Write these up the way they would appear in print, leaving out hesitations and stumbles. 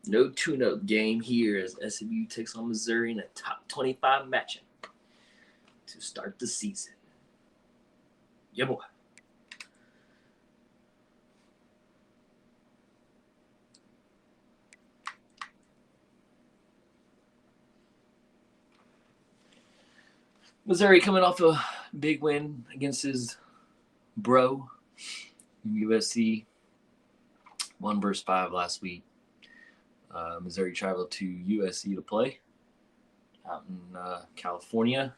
No tune-up game here as SMU takes on Missouri in a top 25 matchup to start the season. Yeah, boy. Missouri coming off a big win against his bro, USC. 1 versus 5 last week. Missouri traveled to USC to play out in California.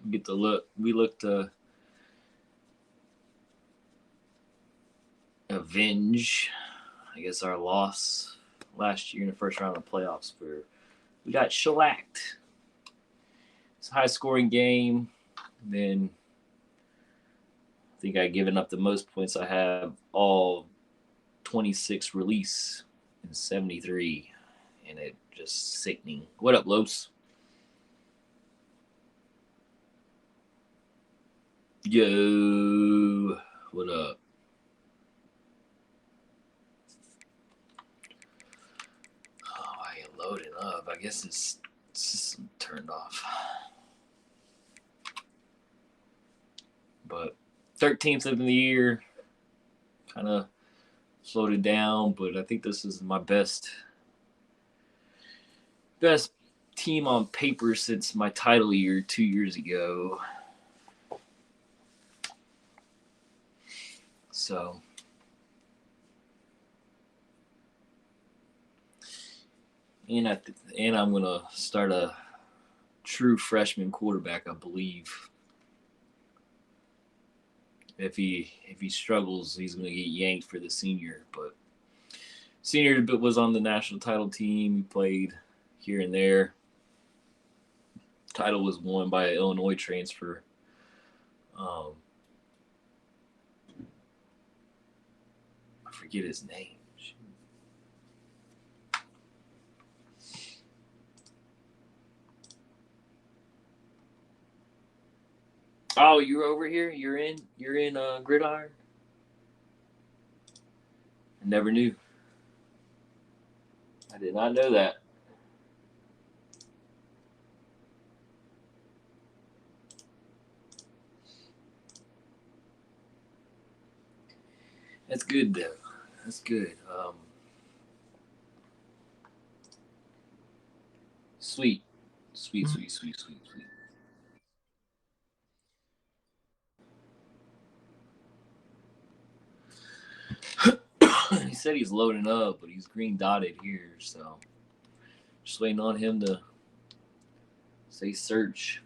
Get to look. We looked to avenge, I guess, our loss last year in the first round of the playoffs. We got shellacked. It's a high-scoring game. Then I think I've given up the most points I have all 26 release in 73, and it just sickening. What up, Los? Yo, what up? Oh, I ain't loading up. I guess it's turned off. But 13th of the year, kind of slowed it down, but I think this is my best team on paper since my title year 2 years ago. So, and I'm gonna start a true freshman quarterback, I believe. If he struggles, he's gonna get yanked for the senior. But senior was on the national title team. He played here and there. Title was won by an Illinois transfer. I forget his name. Oh, you're over here? You're in Gridiron? I never knew. I did not know that. That's good, though. That's good. Sweet. Sweet. He said he's loading up, but he's green dotted here, so just waiting on him to say search.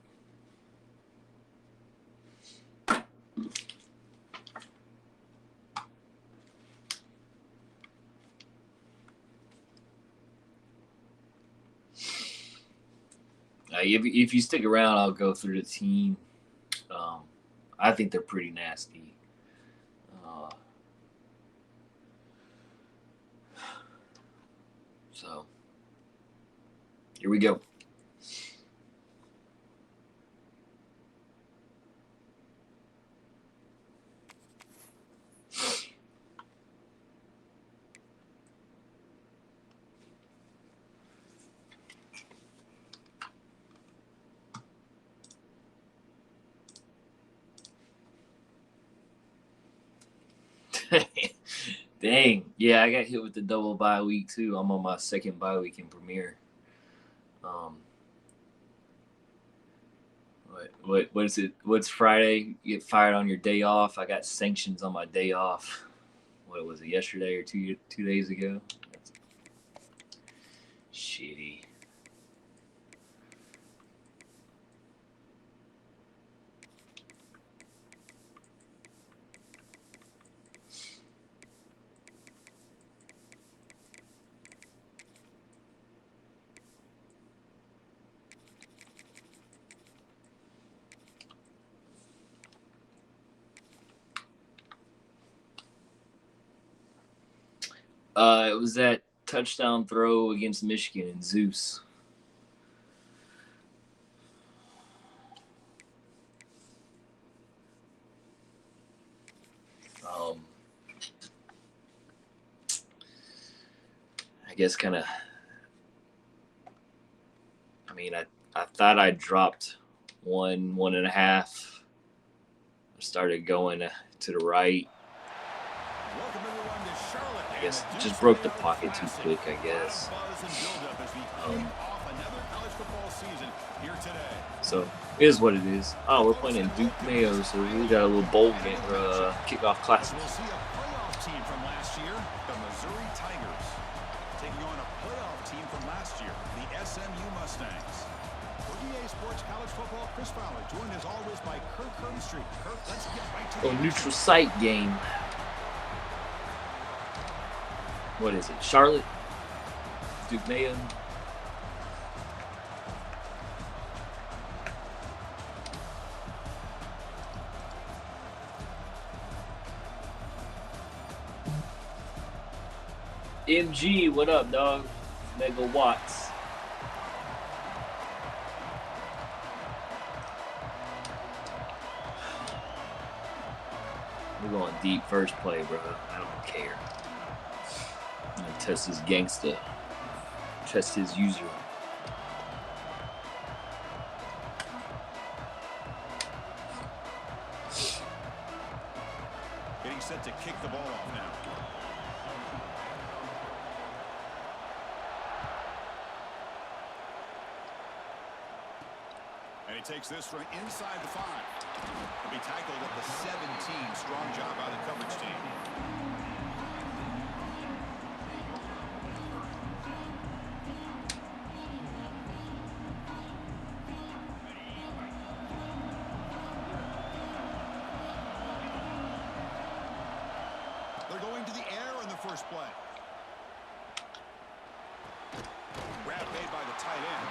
If you stick around, I'll go through the team. I think they're pretty nasty. So here we go. Dang. Yeah, I got hit with the double bye week too. I'm on my second bye week in Premier. What is it? What's Friday? You get fired on your day off. I got sanctions on my day off. What was it, yesterday or 2 days ago? That's shitty. It was that touchdown throw against Michigan and Zeus. I guess kind of. I mean, I thought I dropped 1.5. I started going to the right. I guess just broke the pocket too quick, I guess. So it is what it is. Oh, we're playing in Duke Mayo, so we got a little bowl game kickoff classic. We'll see a playoff team from last year, the Missouri Tigers, taking on a playoff team from last year, the SMU Mustangs. For EA Sports College Football, Chris Fowler, joined as always by Kirk Street. Kirk, let's get right to the neutral site game. What is it? Charlotte? Duke Mayo? MG, what up, dog? Megawatts. We're going deep first play, bro. I don't care. I'm gonna test his gangsta. Test his user. Getting set to kick the ball off now. And he takes this right inside the 5. He'll be tackled at the 17. Strong job by the coverage team. They're going to the air in the first play. Grab made by the tight end.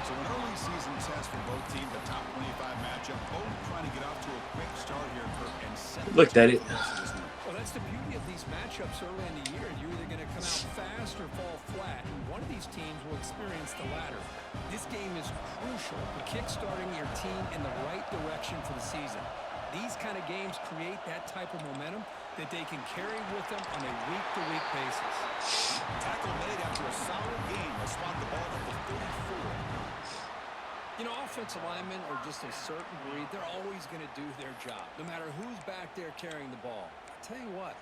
So an early season test for both teams, a top 25 matchup. Both trying to get off to a quick start here, Kirk, and set. Looked at it. Well, that's the beauty of these matchups early in the year. You're either going to come out fast or fall flat. And one of these teams will experience the latter. This game is crucial for kick-starting your team in the right direction for the season. These kind of games create that type of momentum that they can carry with them on a week-to-week basis. Tackle made after a solid game. They spot the ball at the 34. You know, offensive linemen are just a certain breed. They're always going to do their job, no matter who's back there carrying the ball. I'll tell you what,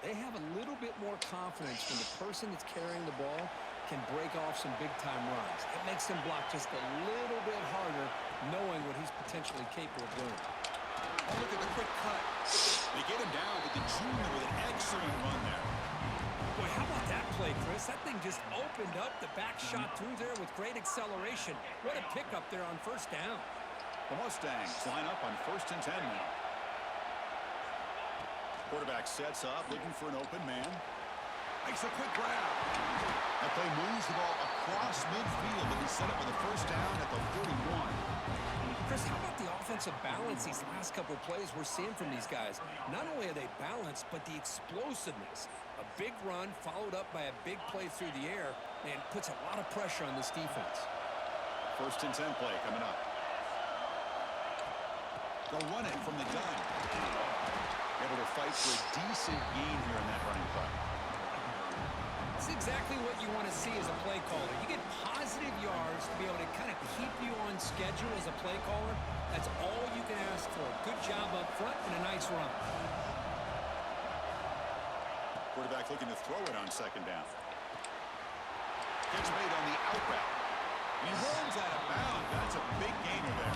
they have a little bit more confidence when the person that's carrying the ball can break off some big-time runs. It makes them block just a little bit harder, knowing what he's potentially capable of doing. Oh, look at the quick cut. They get him down with the junior with an excellent run there. Boy, how about that play, Chris? That thing just opened up. The back shot through there with great acceleration. What a pickup there on first down. The Mustangs line up on 1st and 10 now. Quarterback sets up, looking for an open man. Makes a quick grab. That play moves the ball across midfield, and he set up with a first down at the 41. Chris, how about the offensive balance these last couple plays we're seeing from these guys? Not only are they balanced, but the explosiveness. A big run followed up by a big play through the air, and puts a lot of pressure on this defense. 1st and 10 play coming up. They'll run it from the gun. Able to fight for a decent gain here in that running play. It's exactly what you want to see as a play caller. You get positive yards to be able to kind of keep you on schedule as a play caller. That's all you can ask for. Good job up front and a nice run. Quarterback looking to throw it on 2nd down. Catch made on the out route. And he runs out of bounds. That's a big gainer there.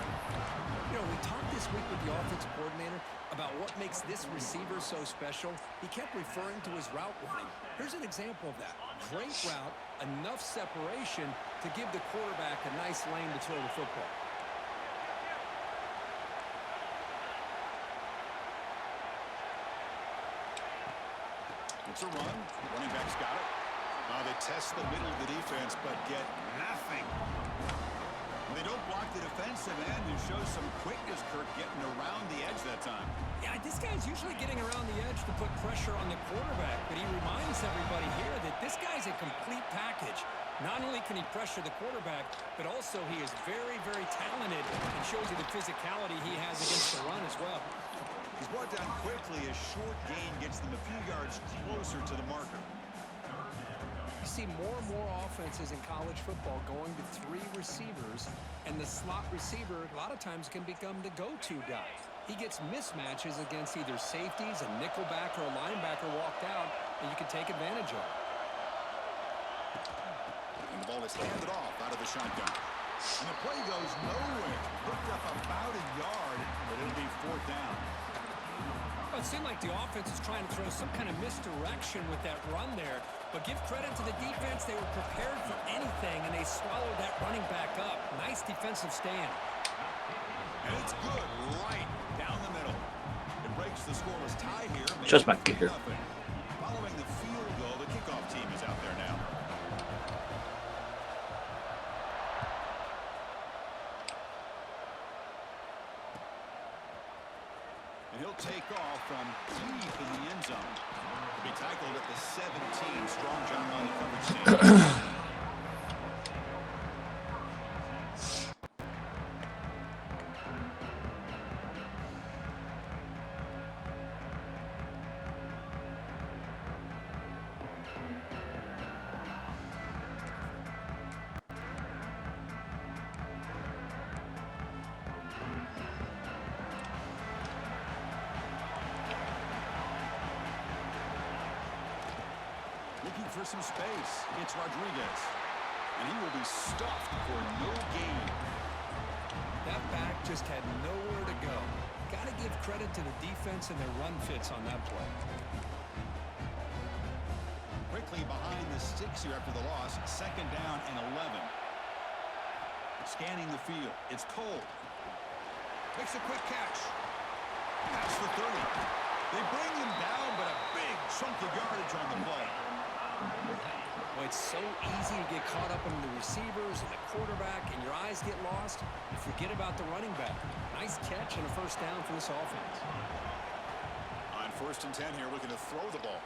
You know, we talked this week with the offensive coordinator about what makes this receiver so special. He kept referring to his route running. Here's an example of that. Great route, enough separation to give the quarterback a nice lane to throw the football. It's a run. The running back's got it. They test the middle of the defense, but get nothing. They don't block the defensive end and show some quickness, Kirk, getting around the edge that time. Yeah, this guy's usually getting around the edge to put pressure on the quarterback, but he reminds everybody here that this guy's a complete package. Not only can he pressure the quarterback, but also he is very, very talented and shows you the physicality he has against the run as well. He's brought down quickly. A short gain gets them a few yards closer to the marker. You see more and more offenses in college football going to 3 receivers, and the slot receiver a lot of times can become the go-to guy. He gets mismatches against either safeties, a nickelback, or a linebacker walked out, and you can take advantage of it. And the ball is handed off out of the shotgun. And the play goes nowhere. Hooked up about a yard, but it'll be 4th down. Well, it seemed like the offense is trying to throw some kind of misdirection with that run there. But give credit to the defense. They were prepared for anything, and they swallowed that running back up. Nice defensive stand. And it's good right down the middle. It breaks the scoreless tie here. Just my kicker. Following the field goal, the kickoff team is out there now. And he'll take off from deep in the end zone. He'll be tackled at the 17. Strong job on the coverage team. Looking for some space. It's Rodriguez. And he will be stuffed for no gain. That back just had nowhere to go. Got to give credit to the defense and their run fits on that play. Quickly behind the sticks here after the loss. 2nd down and 11. Scanning the field. It's Cole. Makes a quick catch. Past the 30. They bring him down, but a big chunk of yardage on the play. Well, it's so easy to get caught up in the receivers and the quarterback, and your eyes get lost. You forget about the running back. Nice catch and a 1st down for this offense. On 1st and 10 here, looking to throw the ball.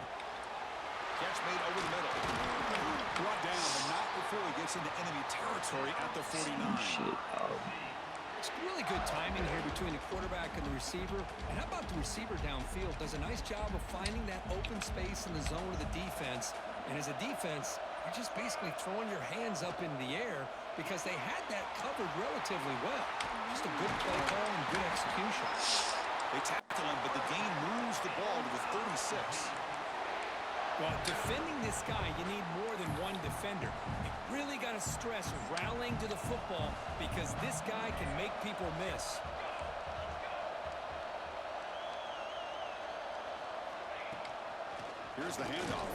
Catch made over the middle. Brought down, but not before he gets into enemy territory at the 49. Shit. It's really good timing here between the quarterback and the receiver. And how about the receiver downfield? Does a nice job of finding that open space in the zone of the defense. And as a defense, you're just basically throwing your hands up in the air because they had that covered relatively well. Just a good play call and good execution. They tackle him, but the gain moves the ball to the 36. Well, defending this guy, you need more than one defender. You really got to stress rallying to the football because this guy can make people miss. Here's the handoff.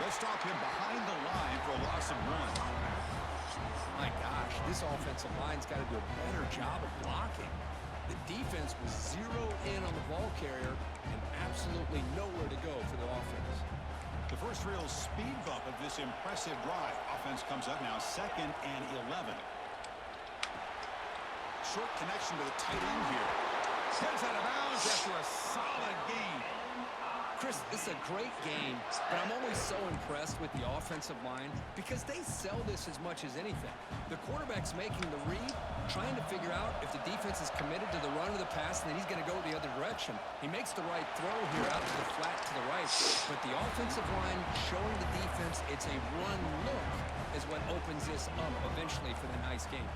They'll stop him behind the line for a loss of 1. My gosh, this offensive line's got to do a better job of blocking. The defense was 0 in on the ball carrier and absolutely nowhere to go for the offense. The first real speed bump of this impressive drive. Offense comes up now 2nd and 11. Short connection to the tight end here. Heads out of bounds after a solid gain. Chris, this is a great game, but I'm always so impressed with the offensive line because they sell this as much as anything. The quarterback's making the read, trying to figure out if the defense is committed to the run or the pass, and then he's going to go the other direction. He makes the right throw here out to the flat to the right, but the offensive line showing the defense it's a run look is what opens this up eventually for the nice game.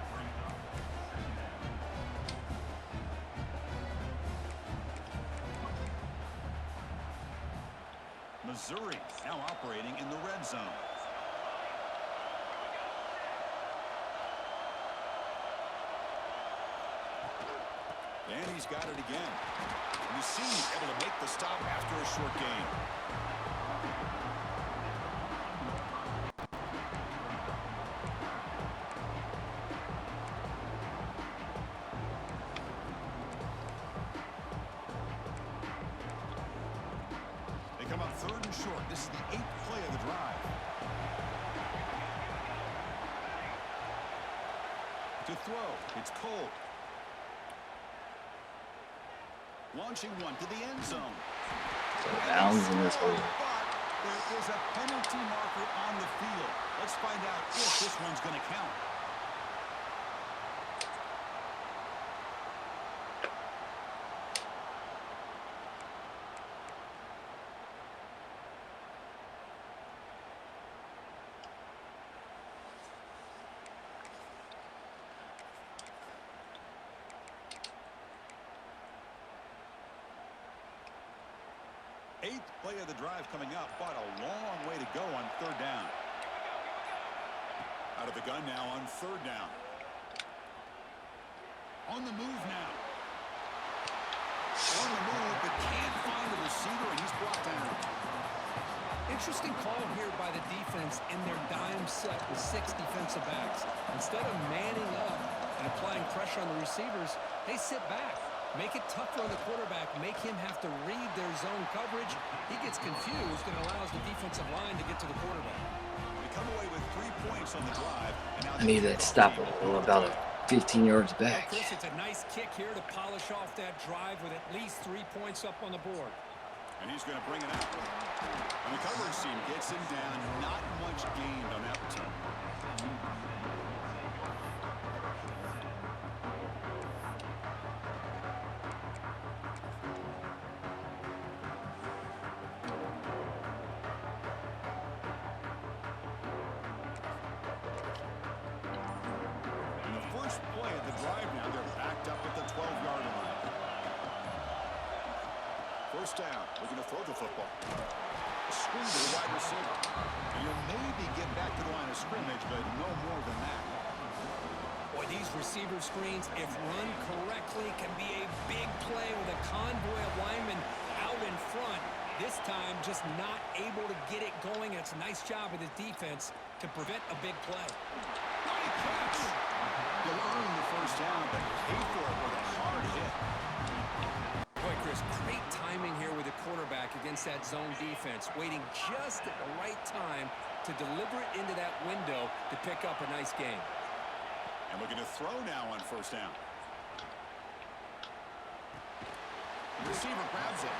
Missouri now operating in the red zone. And he's got it again. You see he's able to make the stop after a short gain. They come up 3rd and short. This is the 8th play of the drive. To throw, it's Cole. Launching one to the end zone. Bounds in this hole. But there is a penalty marker on the field. Let's find out if this one's going to count. Eighth play of the drive coming up, but a long way to go on 3rd down. Out of the gun now on 3rd down. On the move now. On the move, but can't find the receiver, and he's brought down. Interesting call here by the defense in their dime set with 6 defensive backs. Instead of manning up and applying pressure on the receivers, they sit back. Make it tougher on the quarterback. Make him have to read their zone coverage. He gets confused and allows the defensive line to get to the quarterback. They come away with 3 points on the drive. And now I need that stop about 15 yards back. Well, Chris, it's a nice kick here to polish off that drive with at least 3 points up on the board. And he's going to bring it out. And the coverage team gets him down. Not much gained on that return. Play of the drive now. They're backed up at the 12-yard line. 1st down. Looking to throw the football. A screen to the wide receiver. And you'll maybe get back to the line of scrimmage, but no more than that. Boy, these receiver screens, if run correctly, can be a big play with a convoy of linemen out in front. This time, just not able to get it going. And it's a nice job of the defense to prevent a big play. Nice catch. You'll earn the 1st down, but pay for it with a hard hit. Boy, Chris, great timing here with the quarterback against that zone defense, waiting just at the right time to deliver it into that window to pick up a nice game. And looking to throw now on 1st down. The receiver grabs it.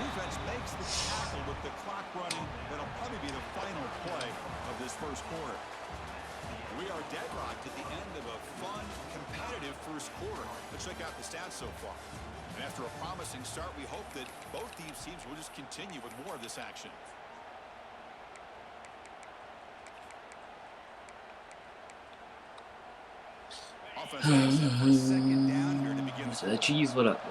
Defense makes the tackle with the clock running. That'll probably be the final play of this 1st quarter. We are deadlocked at the end of a fun, competitive 1st quarter. Let's check out the stats so far. And after a promising start, we hope that both these teams will just continue with more of this action. Offense has it for 2nd down here to begin the So that cheese, what up?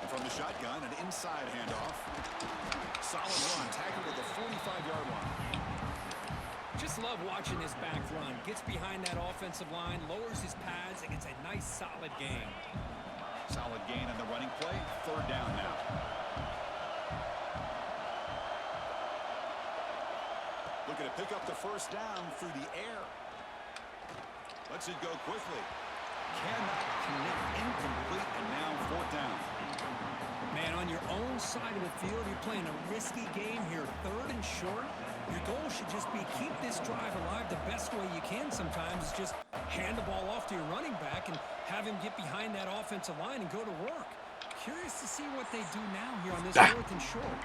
And from the shotgun, an inside handoff. Solid run, tackled at the 45-yard line. Just love watching this back run. Gets behind that offensive line, lowers his pads, and gets a nice solid gain. Solid gain on the running play. Third down now. Looking to pick up the first down through the air. Lets it go quickly. Cannot connect, incomplete, and now fourth down. Man, on your own side of the field, you're playing a risky game here. Third and short. Your goal should just be keep this drive alive the best way you can sometimes. Is just hand the ball off to your running back and have him get behind that offensive line and go to work. Curious to see what they do now here on this fourth and short.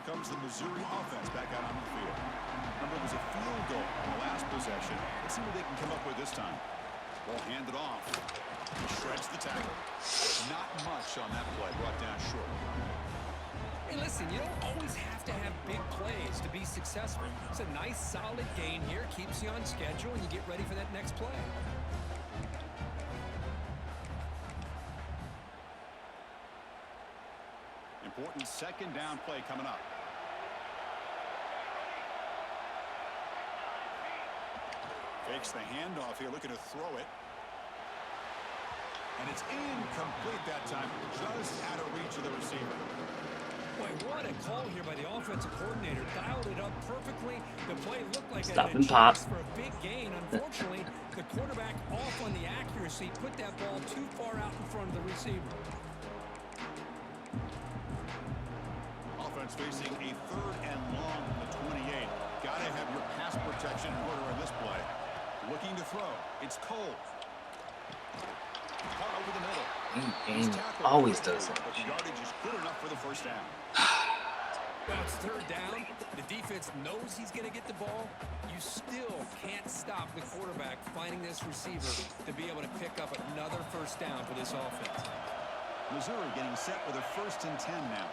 Comes the Missouri offense back out on the field. Remember, it was a field goal on the last possession. Let's see what they can come up with this time. Ball handed off. He shreds the tackle. Not much on that play. Brought down short. Hey, listen, you don't always have to have big plays to be successful. It's a nice, solid gain here. Keeps you on schedule, and you get ready for that next play. Important second down play coming up. Fakes the handoff here, looking to throw it. And it's incomplete that time, just out of reach of the receiver. Boy, what a call here by the offensive coordinator. Dialed it up perfectly. The play looked like Stop a and pop for a big gain. Unfortunately, the quarterback off on the accuracy, put that ball too far out in front of the receiver. Offense facing a third and long from the 28. Got to have your pass protection in order in this play. Looking to throw. It's Cole. Caught over the middle. And always does it. But the yardage is good enough for the first down. Well, it's third down. The defense knows he's going to get the ball. You still can't stop the quarterback finding this receiver to be able to pick up another first down for this offense. Missouri getting set with a 1st and 10 now.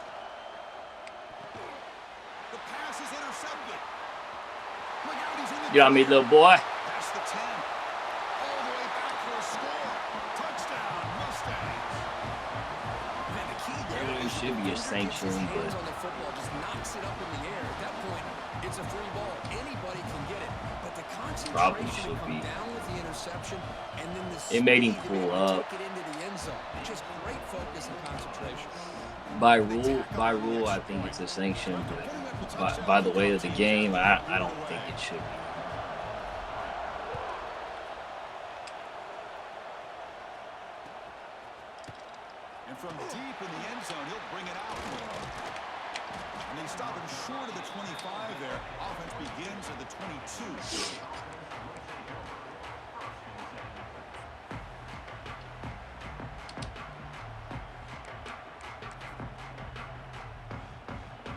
The pass is intercepted. Look out, he's in the You got me, little boy. Past the 10. All the way back for a score. Touchdown, Mustangs. Man, the key there It is should be a sanction, but on the football just knocks it up in the air. At that point, it's a free ball. Anybody can get it. But the probably concentration should come be. down with the interception, and then the It made him speed to be pull able to up. take it into the end zone. Just great focus and concentration. By rule, I think it's a sanction, but by the way of the game, I don't think it should be. And from deep in the end zone, he'll bring it out. And they stop him short of the 25 there. Offense begins at the 22.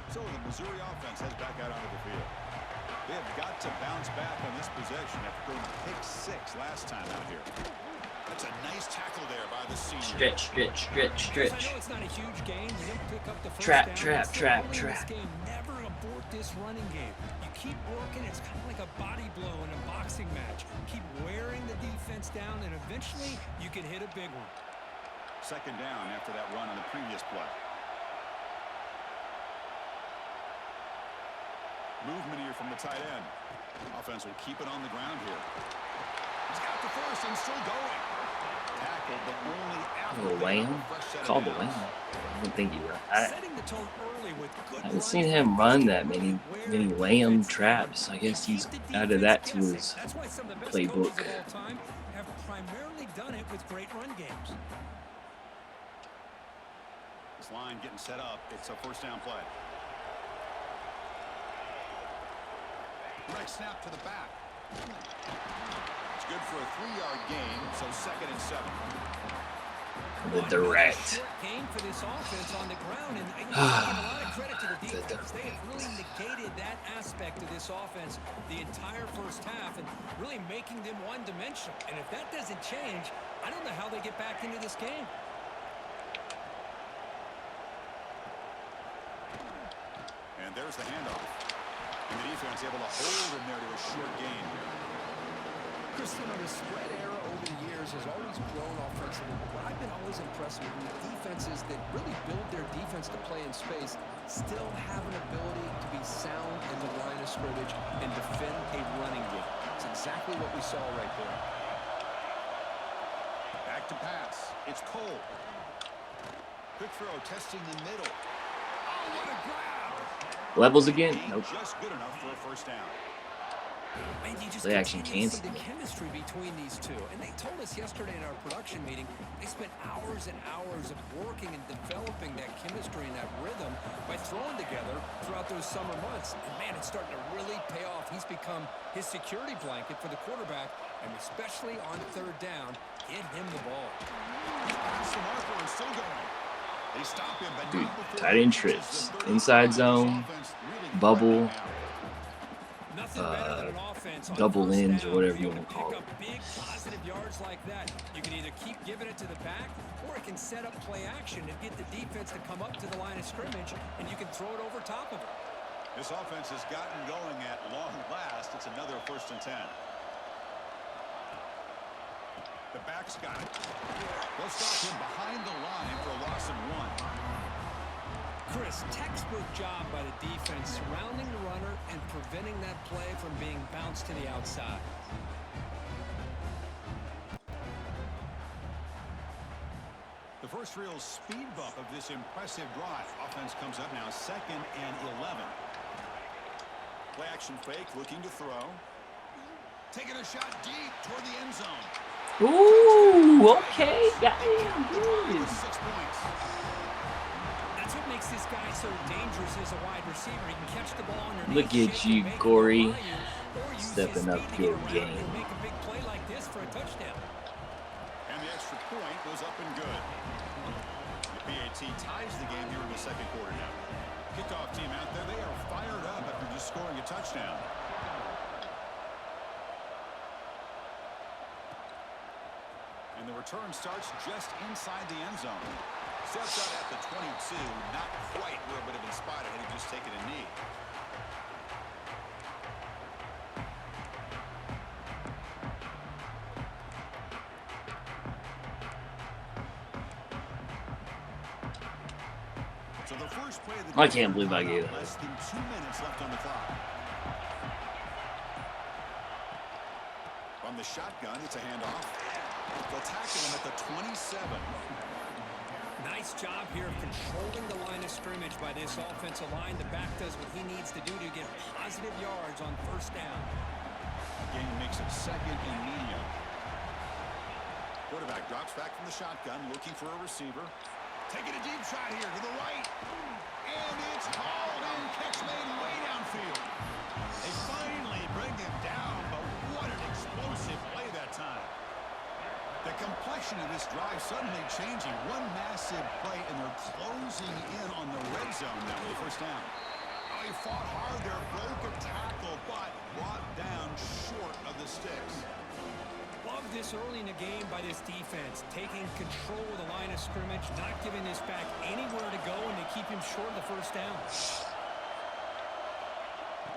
So the Missouri offense heads back out onto the field. They have got to bounce back on this possession after throwing a pick 6 last time out here. That's a nice tackle there by the senior. Stretch. I know it's not a huge gain. You didn't pick up the first Trap. down. This game, never abort this running game. You keep working. It's kind of like a body blow in a boxing match. Keep wearing the defense down, and eventually you can hit a big one. Second down after that run on the previous play. Movement here from the tight end. Offense will keep it on the ground here. He's got the first and still going. Tackled, but only after The Lamb? Called the Lamb. I didn't think he was. I haven't seen him run that many Lamb traps. I guess he's added that to his playbook. Have primarily done it with great run games. This line getting set up. It's a first down play. Right snap to the back. It's good for a 3-yard gain, so 2nd and 7. The direct. Game for this offense on the ground, and I give a lot of credit to the defense. They have really negated that aspect of this offense the entire first half, and really making them one-dimensional. And if that doesn't change, I don't know how they get back into this game. And there's the handoff. And the defense able to hold him there to a short gain. Chris, you know, the spread era over the years has always grown offensively, but what I've been always impressed with is defenses that really build their defense to play in space still have an ability to be sound in the line of scrimmage and defend a running game. It's exactly what we saw right there. Back to pass. It's Cole. Quick throw, testing the middle. Oh, what a grab! Levels again? Nope. Just good enough for a first down. Man, you just They actually continue to can see the see it. chemistry between these two. And they told us yesterday in our production meeting, they spent hours and hours of working and developing that chemistry and that rhythm by throwing together throughout those summer months. And man, it's starting to really pay off. He's become his security blanket for the quarterback, and especially on third down, get him the ball. Pass to Marker is still going. They stop him, but Dude, not before tight end he reaches trips, the 35. inside This zone, offense really bubble, clicking now. Nothing better than an offense on double first ends, or down whatever to be you able want to pick call it. up big positive yards like that. You can either keep giving it to the back, or it can set up play action and get the defense to come up to the line of scrimmage, and you can throw it over top of it. This offense has gotten going at long last. It's another 1st and 10. The back's got it. They'll stop him behind the line for a loss of 1. Chris, textbook job by the defense surrounding the runner and preventing that play from being bounced to the outside. The first real speed bump of this impressive drive. Offense comes up now 2nd and 11. Play action fake, looking to throw. Taking a shot deep toward the end zone. Ooh, okay, goddamn good. 6 points. That's what makes this guy so dangerous as a wide receiver. He can catch the ball underneath. Look at shake you, and make it Corey, go by you, or use stepping his up speed to your get around game. and make a big play like this for a touchdown. And the extra point goes up and good. The PAT ties the game here in the 2nd quarter now. Kickoff team out there, they are fired up after just scoring a touchdown. And the return starts just inside the end zone. Steps out at the 22, not quite where it would have been spotted had he just taken a knee. So the first play of the I can't believe I gave that. less than 2 minutes left on the clock. From the shotgun, it's a handoff. They'll tackle him at the 27. Nice job here of controlling the line of scrimmage by this offensive line. The back does what he needs to do to get positive yards on first down. Again, makes it 2nd and medium. Quarterback drops back from the shotgun, looking for a receiver. Taking a deep shot here to the right. And it's hauled in. Catch made way downfield. They finally bring him down, but what an explosive play that time. The complexion of this drive suddenly changing. One massive play, and they're closing in on the red zone now with the first down. Oh, he fought hard there, broke a tackle, but brought down short of the sticks. Love this early in the game by this defense, taking control of the line of scrimmage, not giving this back anywhere to go, and they keep him short of the first down.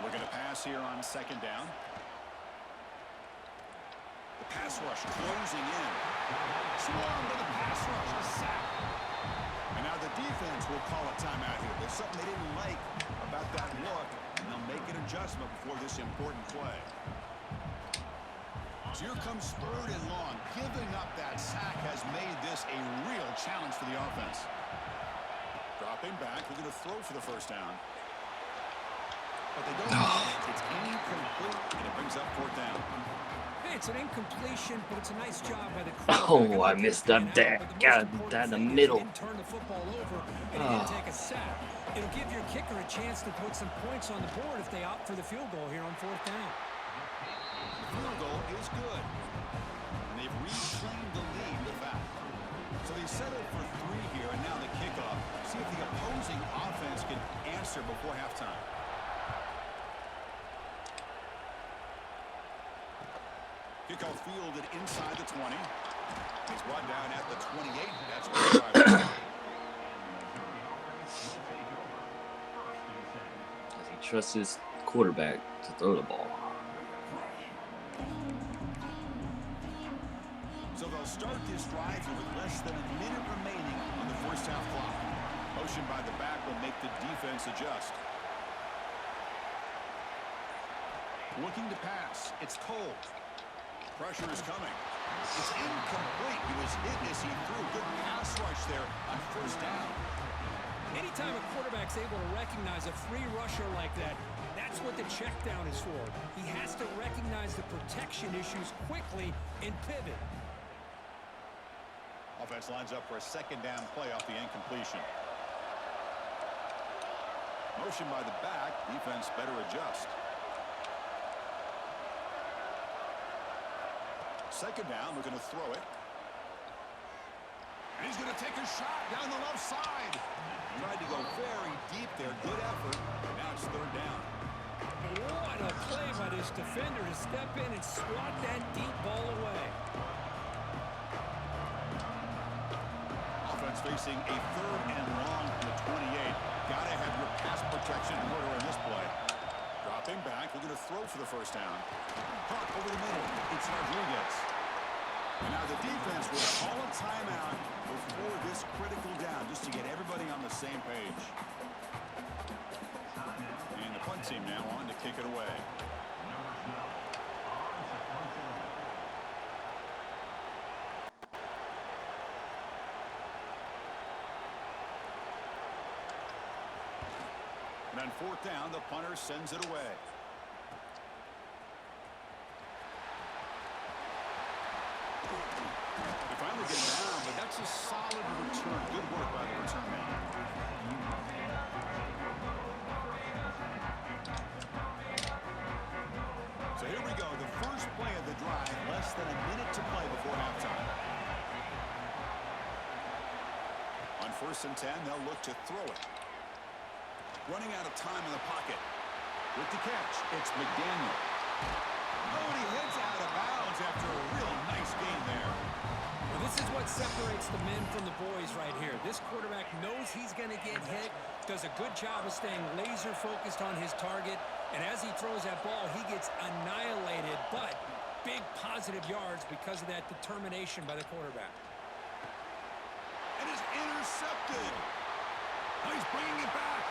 Looking to pass here on 2nd down. The pass rush closing in. Swarmed by the pass rush. A sack. And now the defense will call a timeout here. There's something they didn't like about that look, and they'll make an adjustment before this important play. So here comes 3rd and long. Giving up that sack has made this a real challenge for the offense. Dropping back, looking to throw for the first down. But they don't get it. It's incomplete, and it brings up 4th down. Hey, it's an incompletion, but it's a nice job by the Oh, I messed up that. Got that in the middle. Turn the football over and he didn't take a sack. It'll give your kicker a chance to put some points on the board if they opt for the field goal here on 4th down. The field goal is good. And they've reclaimed the lead with that. So they settled for 3 here, and now the kickoff. See if the opposing offense can answer before halftime. Kickoff fielded inside the 20. He's brought down at the 28. That's where the drive is. He trusts his quarterback to throw the ball. start this drive with less than a minute remaining on the first half clock. Motion by the back will make the defense adjust. Looking to pass. It's Cole. Pressure is coming. It's incomplete. He was hit as he threw. Good pass rush there on first down. Anytime a quarterback's able to recognize a free rusher like that, that's what the check down is for. He has to recognize the protection issues quickly and pivot. Offense lines up for a second down play off the incompletion. Motion by the back. Defense better adjust. Second down, we're going to throw it. And he's going to take a shot down the left side. Tried to go very deep there. Good effort. Now it's third down. What a play by this defender to step in and swat that deep ball away. Offense facing a third and long from the 28. Got to have your pass protection in order in this play. Dropping back, we're going to throw for the first down. Caught over the middle. It's Rodriguez. And now the defense will call a timeout before this critical down, just to get everybody on the same page. And the punt team now on to kick it away. And on fourth down, the punter sends it away. They finally get down, but that's a solid return. Good work by the return man. So here we go. The first play of the drive. Less than a minute to play before halftime. On 1st and 10, they'll look to throw it. Running out of time in the pocket. With the catch, it's McDaniel. Oh, and he heads out of bounds after a real nice game there. Well, this is what separates the men from the boys right here. This quarterback knows he's going to get hit, does a good job of staying laser focused on his target, and as he throws that ball, he gets annihilated, but big positive yards because of that determination by the quarterback. And is intercepted. Now he's bringing it back.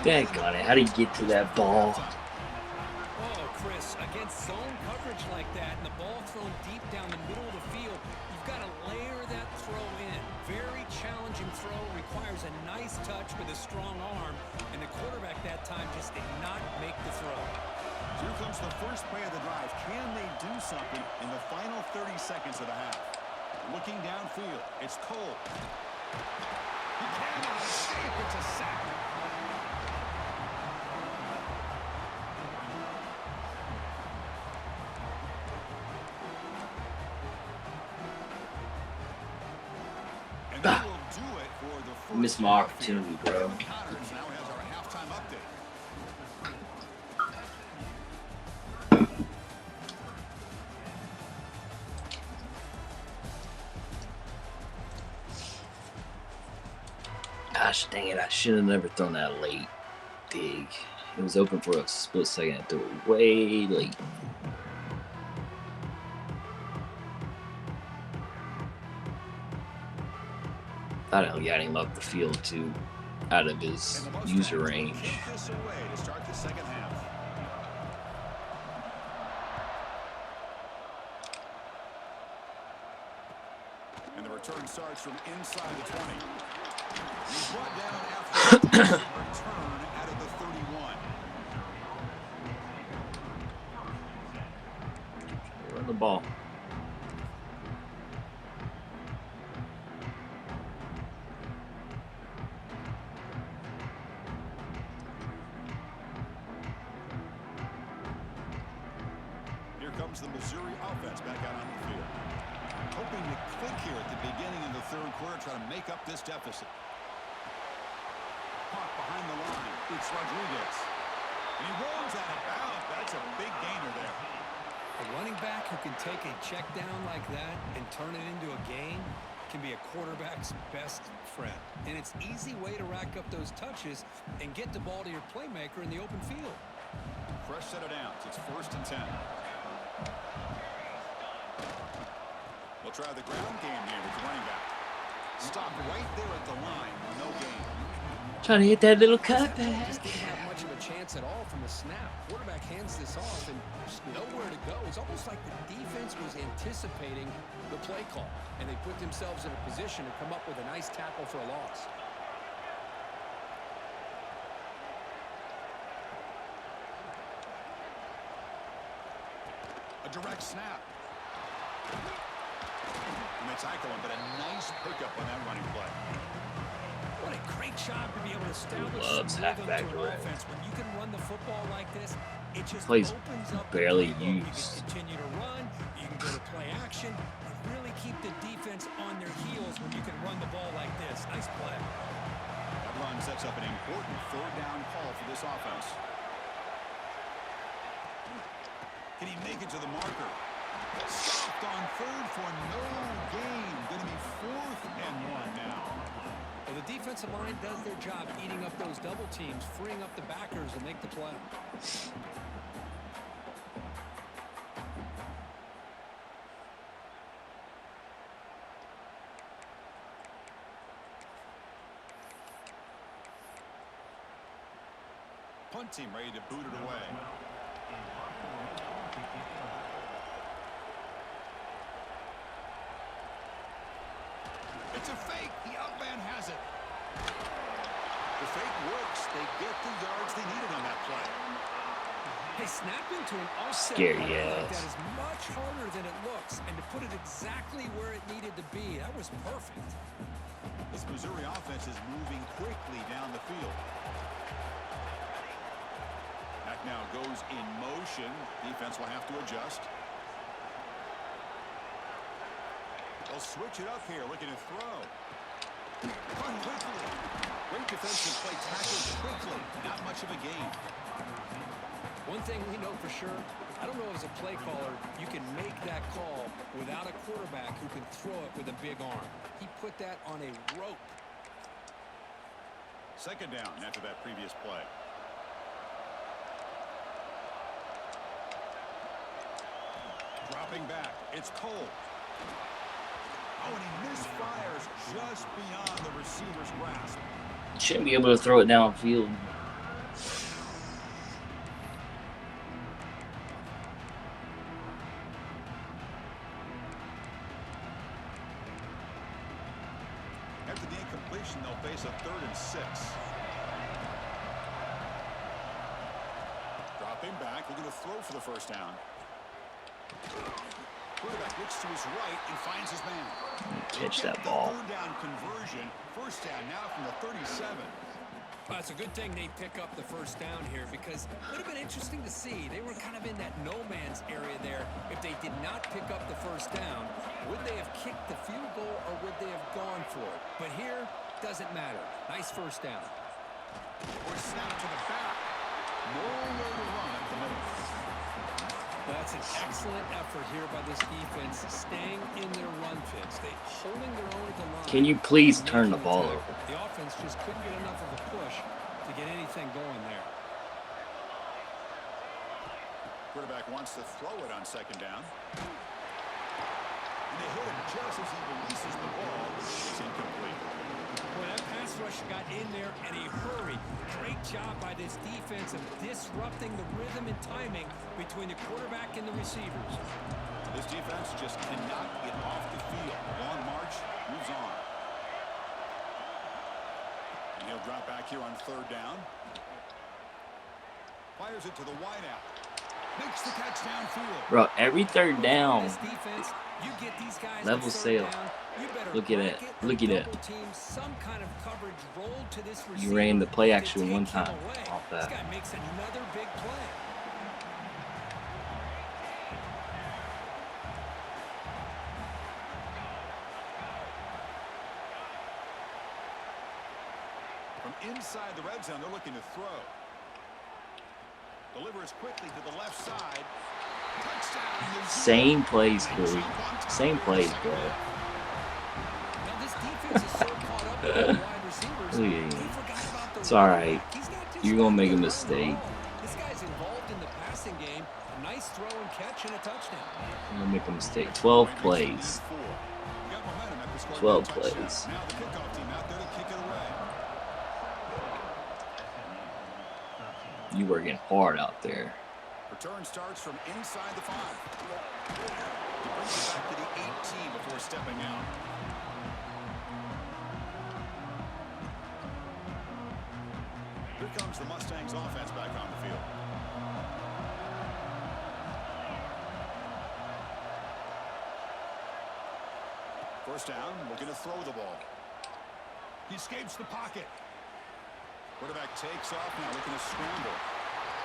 Daggone it, how do you get to that ball? Oh, Chris, against zone coverage like that and the ball thrown deep down the middle of the field, you've got to layer that throw in. Very challenging throw, requires a nice touch with a strong arm, and the quarterback that time just did not make the throw. Here comes the first play of the drive. Can they do something in the final 30 seconds of the half? Looking downfield, it's Cole. He cannot escape. It's a sack. And that will do it for the first. Missed my opportunity, bro. Connors now has our halftime update. Gosh dang it, I should have never thrown that late dig. It was open for a split second. I threw it way late. I don't got him up the field too, out of his user range. Take this away to start the second half. And the return starts from inside the 20. He's brought down after a return out of the 31. Run the ball. Here comes the Missouri offense back out on the field. Hoping to click here at the beginning of the third quarter, try to make up this deficit. Caught behind the line. It's Rodriguez. And he rolls out of bounds. That's a big gainer there. A running back who can take a check down like that and turn it into a gain can be a quarterback's best friend. And it's an easy way to rack up those touches and get the ball to your playmaker in the open field. Fresh set of downs. It's 1st and 10. They'll try the ground game here with the running back. Stop right there at the line. No gain. Trying to hit that little That play cutback. just didn't have much of a chance at all from the snap. Quarterback hands this off and just nowhere to go. It's almost like the defense was anticipating the play call, and they put themselves in a position to come up with a nice tackle for a loss. A direct snap. And they tackle him, but a nice pickup on that running play. What a great job to be able to establish Loves some rhythm halfback to an direct. offense. When you can run the football like this, it just Plays opens up barely the playbook. You used. can continue to run, you can go to play action, and really keep the defense on their heels when you can run the ball like this. Nice play. That run sets up an important third down call for this offense. Can he make it to the marker? Stopped on third for no gain. Going to be 4th and 1 now. Well, the defensive line does their job eating up those double teams, freeing up the backers to make the play. Punt team ready to boot it away. It's a fake. The outman has it. The fake works. They get the yards they needed on that play. Hey, snapping to an offset Scary play like ass. that is much harder than it looks, and to put it exactly where it needed to be, that was perfect. This Missouri offense is moving quickly down the field. Back now goes in motion. Defense will have to adjust. They'll switch it up here, looking to throw. Run quickly. Great defensive play, tackled quickly. Not much of a gain. One thing we know for sure, I don't know as a play caller, you can make that call without a quarterback who can throw it with a big arm. He put that on a rope. 2nd down after that previous play. Dropping back. It's Cole. Oh, and he misfires just beyond the receiver's grasp. Shouldn't be able to throw it downfield. After the incompletion, they'll face a 3rd and 6. Dropping back, looking to throw for the 1st down. Quarterback looks to his right and finds his man. Catch that The ball. 3rd down conversion. 1st down now from the 37. Well, it's a good thing they pick up the 1st down here, because it would have been interesting to see. They were kind of in that no man's area there. If they did not pick up the 1st down, would they have kicked the field goal or would they have gone for it? But here, doesn't matter. Nice 1st down. Or snap to the back. Nowhere to run at the middle. That's an excellent effort here by this defense, staying in their run fits. They holding their own at the line. Can you please turn the ball over? The offense just couldn't get enough of a push to get anything going there. Quarterback wants to throw it on 2nd down. And they hit him just as he releases the ball. It's incomplete. Boy, that pass rush got in there in a hurry. Great job by this defense of disrupting the rhythm and timing between the quarterback and the receivers. This defense just cannot get off the field. Long march, moves on. And he'll drop back here on 3rd down. Fires it to the wideout. Makes the catch downfield. Bro, every 3rd down. This defense, you get these guys Level to 3rd sale. down, you better Look at break it. or Look at it. double team, some kind of coverage rolled to this You receiver ran the play to action take one him time away. off This that. guy makes another big play. From inside the red zone, they're looking to throw. Delivers quickly to the left side. Touchdown, Missouri. Same plays, Corey. Same plays, bro. Now this defense is so caught up with the wide receivers, Look at they him. forgot about the It's running alright. back. He's not just You're gonna make a throwing the mistake. ball. This guy's involved in the passing game. A nice throw and catch and a touchdown. I'm gonna make a mistake. 12 plays. 4. 12 plays. Now the kickoff team out there to kick it away. You working hard out there. Return starts from inside the 5. He brings it back to the 18 before stepping out. Here comes the Mustangs offense back on the field. First down, looking to throw the ball. He escapes the pocket. Quarterback takes off now, looking to scramble.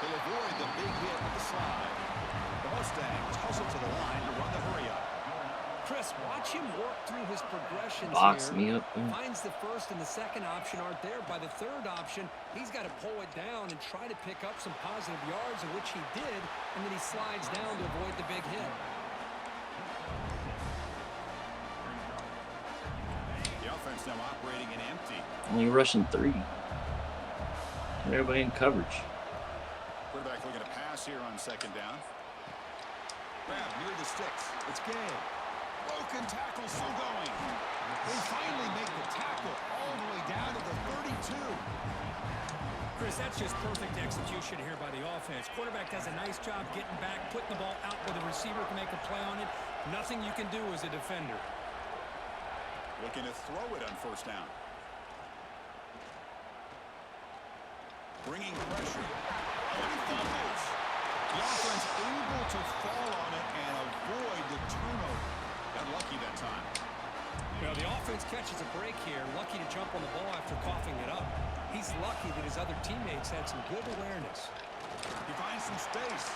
He'll avoid the big hit with the slide. The Mustangs hustle to the line to run the hurry up. Chris, watch him work through his progressions Box here. me up. Finds the first and the second option aren't there. By the third option, he's got to pull it down and try to pick up some positive yards, in which he did, and then he slides down to avoid the big hit. The offense now operating in empty. Only rushing 3. Everybody in coverage. Quarterback looking to pass here on second down. Grab near the sticks. It's Gale. Broken tackle still going. They finally make the tackle all the way down to the 32. Chris, that's just perfect execution here by the offense. Quarterback does a nice job getting back, putting the ball out where the receiver can make a play on it. Nothing you can do as a defender. Looking to throw it on first down. Bringing pressure. Oh, and he fumbles. The offense able to fall on it and avoid the turnover. Got lucky that time. Well, the offense catches a break here. Lucky to jump on the ball after coughing it up. He's lucky that his other teammates had some good awareness. He finds some space.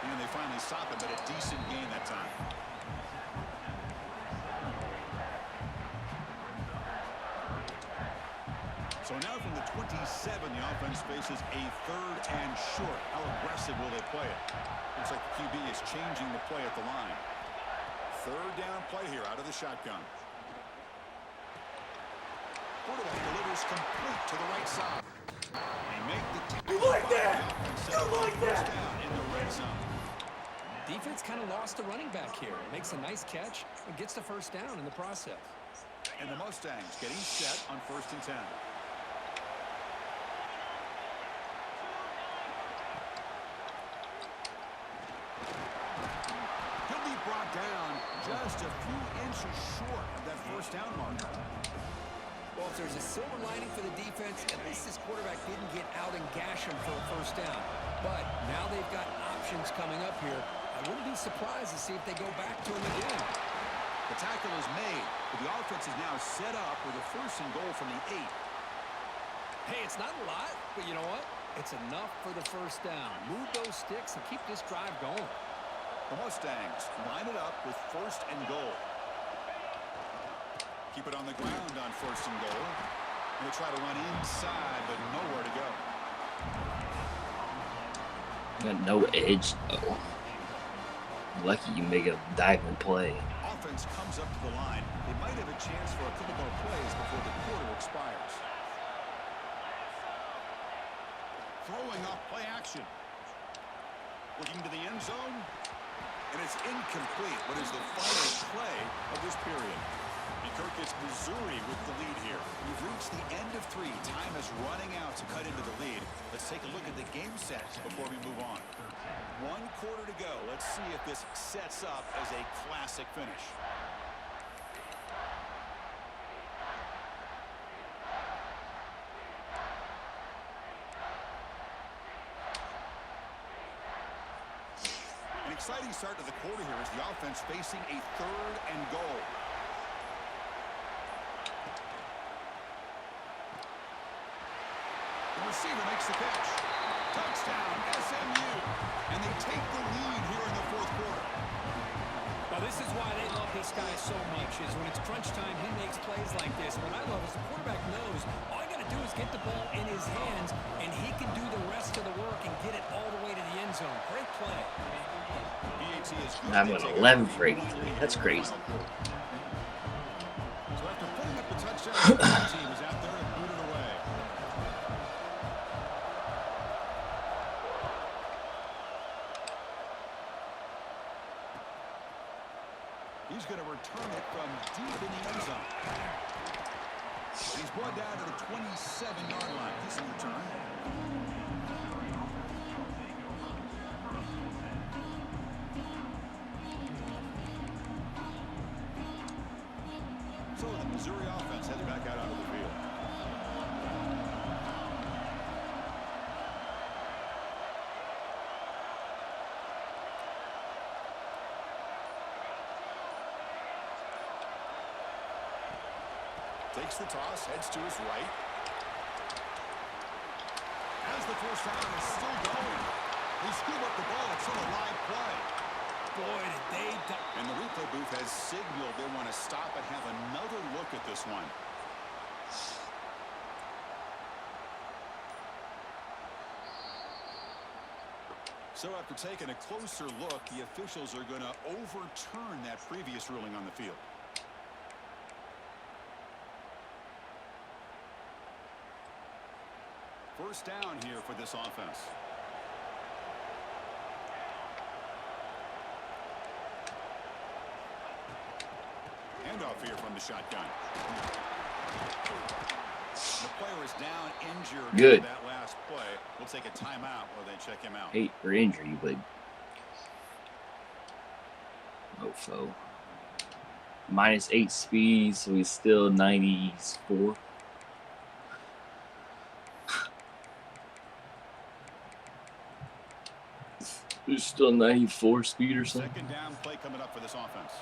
And they finally stop it, but a decent gain that time. So now from the 27, the offense faces a 3rd and short. How aggressive will they play it? Looks like the QB is changing the play at the line. 3rd down play here out of the shotgun. Quarterback delivers complete to the right side. They make the tackle. You like that? You like that? Down in the red zone. Defense kind of lost the running back here. Makes a nice catch and gets the first down in the process. And the Mustangs getting set on 1st and 10. Brought down just a few inches short of that first down marker. Well, if there's a silver lining for the defense, at least this quarterback didn't get out and gash him for a first down. But now they've got options coming up here. I wouldn't be surprised to see if they go back to him again. The tackle is made, but the offense is now set up with a 1st and goal from the 8. Hey, it's not a lot, but you know what? It's enough for the first down. Move those sticks and keep this drive going. The Mustangs line it up with 1st and goal. Keep it on the ground on 1st and goal. They'll try to run inside, but nowhere to go. Got no edge, though. Lucky you make a diving play. Offense comes up to the line. They might have a chance for a couple more plays before the quarter expires. Throwing off play action. Looking to the end zone. And it's incomplete. What is the final play of this period? And Kirk, it's Missouri with the lead here. We've reached the end of 3. Time is running out to cut into the lead. Let's take a look at the game set before we move on. 1 quarter to go. Let's see if this sets up as a classic finish. An exciting start to the quarter here as the offense facing a 3rd and goal. The receiver makes the catch. Touchdown, SMU. And they take the lead here in the 4th quarter. Well, this is why they love this guy so much, is when it's crunch time, he makes plays like this. What I love is the quarterback knows all you got to do is get the ball in his hands, and he can do the rest of the work and get it all the way to the end zone. Great play. I'm an 11 for 83. That's crazy. So after putting up the touchdown, the team is out there and boot it away. He's going to return it from deep in the end zone. He's brought down to the 27-yard line. Decent return. So the Missouri offense heads back out onto the field. Takes the toss, heads to his right. As the first down is still going. They scoop up the ball. It's still a live play. Boy, did they... And the replay booth has signaled they want to stop and have another look at this one. So after taking a closer look, the officials are going to overturn that previous ruling on the field. First down here for this offense. Handoff here from the shotgun. The player is down injured. Good. That last play. We'll take a timeout while they check him out. 8 for injury, but mofo. -8 speed, so he's still 94. He's still 94 speed or something. Second down play coming up for this offense.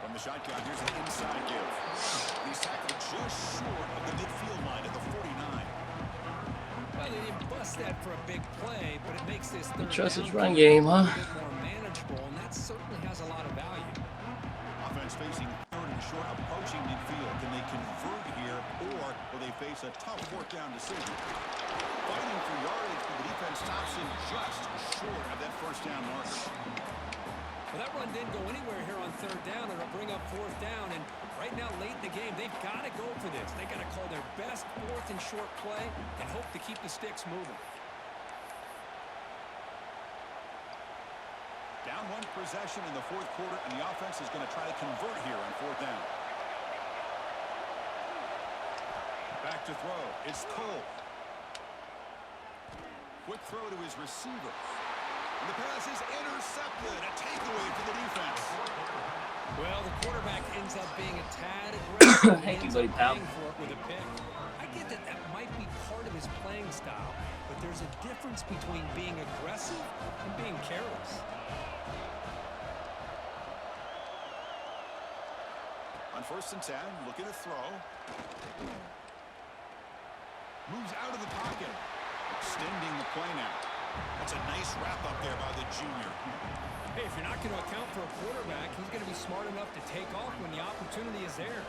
From the shotgun, here's an inside give. He's tackled just short of the midfield line at the 49. Well, they didn't bust that for a big play, but it makes this third Trust down his run game, a huh? bit more manageable, and that certainly has a lot of value. Offense facing third and short, approaching midfield. Can they convert here, or will they face a tough fourth down decision? Fighting for yardage, but the defense stops him just short of that first down marker. Well, that run didn't go anywhere here on third down. It'll bring up fourth down, and right now, late in the game, they've got to go for this. They got to call their best fourth and short play and hope to keep the sticks moving. Down one possession in the fourth quarter, and the offense is going to try to convert here on fourth down. Back to throw. It's Cole. Quick throw to his receiver. And the pass is intercepted. A takeaway for the defense. Well, the quarterback ends up being a tad aggressive. Thank you, He ends buddy, up pal. paying for it with a pick. I get that that might be part of his playing style, but there's a difference between being aggressive and being careless. On 1st and 10, looking to throw. Moves out of the pocket. Extending the play now. That's a nice wrap up there by the junior. Hey, if you're not going to account for a quarterback, he's going to be smart enough to take off when the opportunity is there.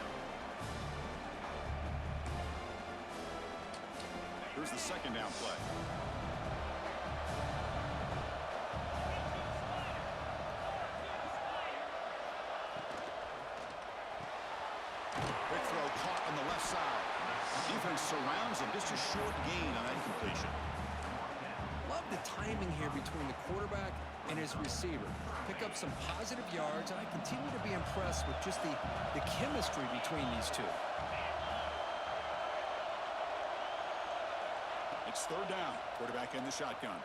Here's the second down play. Quick throw caught on the left side. Defense surrounds him. Just a short gain on that completion. Love the timing here between the quarterback and his receiver. Pick up some positive yards, and I continue to be impressed with just the chemistry between these two. It's third down. Quarterback in the shotgun.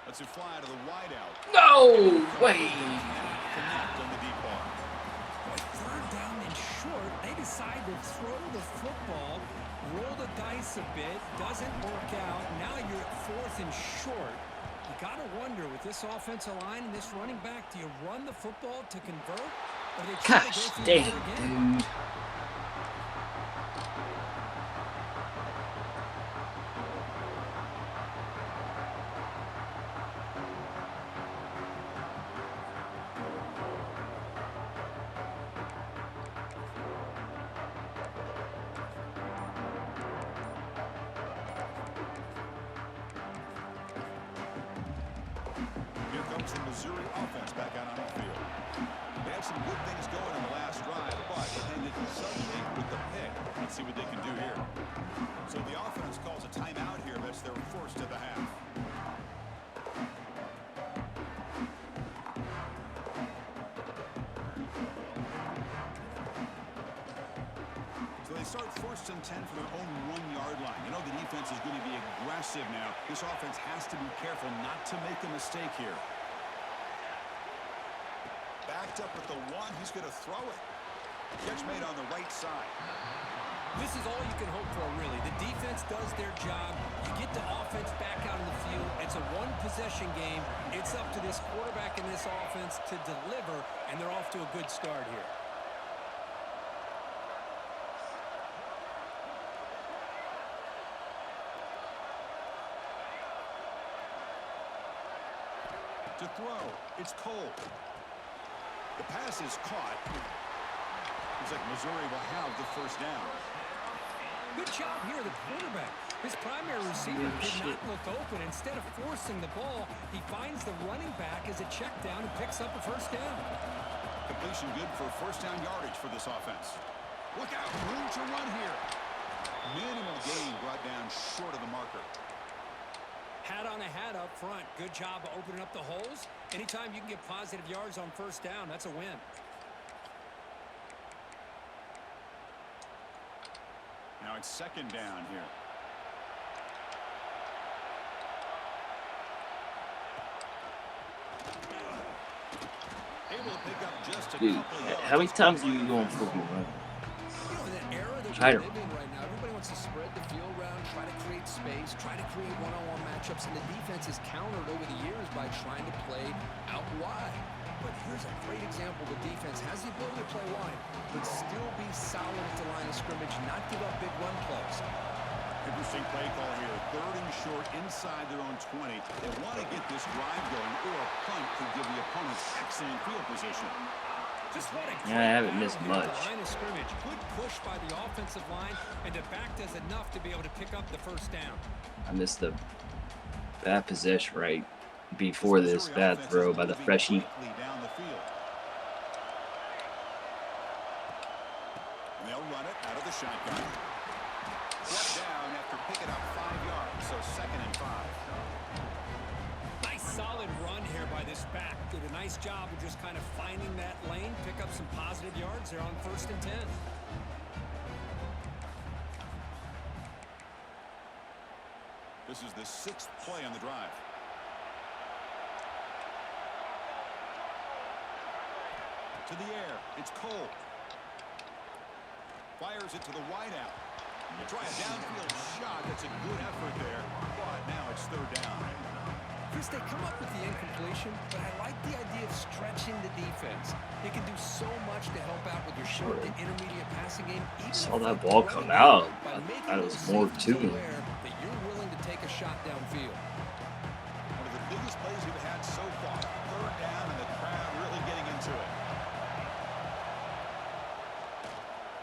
Lets it fly to the wideout. No way. Connect on the deep ball. Third down and short, they decide to throw the football, roll the dice a bit, doesn't work out. Now you're at fourth and short. You got to wonder, with this offensive line and this running back, do you run the football to convert? Or they try to go Gosh through dang, it again? dude. Here comes the Missouri offense back out on the field. They had some good things going in the last drive, but it ended suddenly with the pick. Let's see what they can do here. So the offense calls a timeout here. That's their first of the half. So they start 1st and 10 from their own 1-yard line. You know the defense is going to be aggressive now. This offense has to be careful not to make a mistake here. Backed up with the 1. He's going to throw it. Catch made on the right side. This is all you can hope for, really. The defense does their job. You get the offense back out in the field. It's a one-possession game. It's up to this quarterback and this offense to deliver, and they're off to a good start here. To throw, it's Cole. The pass is caught. Looks like Missouri will have the first down. Good job here, the quarterback. His primary receiver did not look open. Instead of forcing the ball, he finds the running back as a check down and picks up a first down. Completion good for first down yardage for this offense. Look out, room to run here. Minimal gain brought down short of the marker. Hat on a hat up front. Good job of opening up the holes. Anytime you can get positive yards on first down, that's a win. Now it's 2nd down here. Able to pick up just a Dude, couple yards. how many times are you going fucking run? You know, in that era that Try we to- live in right now, everybody wants to spread the field around, try to create space, try to create one-on-one matchups, and the defense has countered over the years by trying to play out wide. But here's a great example. The defense has the ability to play wide, but still be solid at the line of scrimmage, not give up big run plays. Interesting play call here. 3rd and short inside their own 20. They want to get this drive going, or a punt could give the opponents excellent field position. Just what a Yeah, I haven't missed battle here at much. the line of scrimmage. Good push by the offensive line, and the back does enough to be able to pick up the first down. I missed the bad possession right before this bad throw by the freshie. Down the field. And they'll run it out of the shotgun. Brought down after picking up 5 yards, so 2nd and 5. Nice solid run here by this back. Did a nice job of just kind of finding that lane, pick up some positive yards there on 1st and 10. This is the 6th play on the drive. To the air, it's Cole. Fires it to the wideout. You try a downfield shot. That's a good effort there, but now it's 3rd down. Chris, they come up with the incompletion, but I like the idea of stretching the defense. They can do so much to help out with your short to intermediate passing game. Even Saw if that the ball running come game, out. by I making thought it those was more safeties to him. aware that you're willing to take a shot downfield. One of the biggest plays we've had so far. 3rd down, and the crowd really getting into it.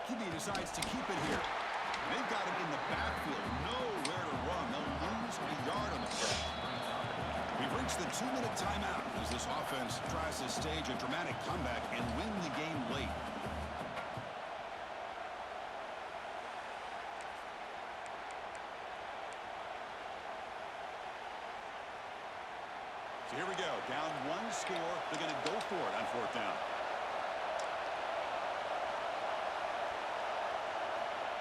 QB decides to keep it here. They've got him in the backfield. Nowhere to run. They'll lose a yard on the play. We've reached the 2-minute timeout as this offense tries to stage a dramatic comeback and win the game late. So here we go. Down 1 score. They're going to go for it on 4th down.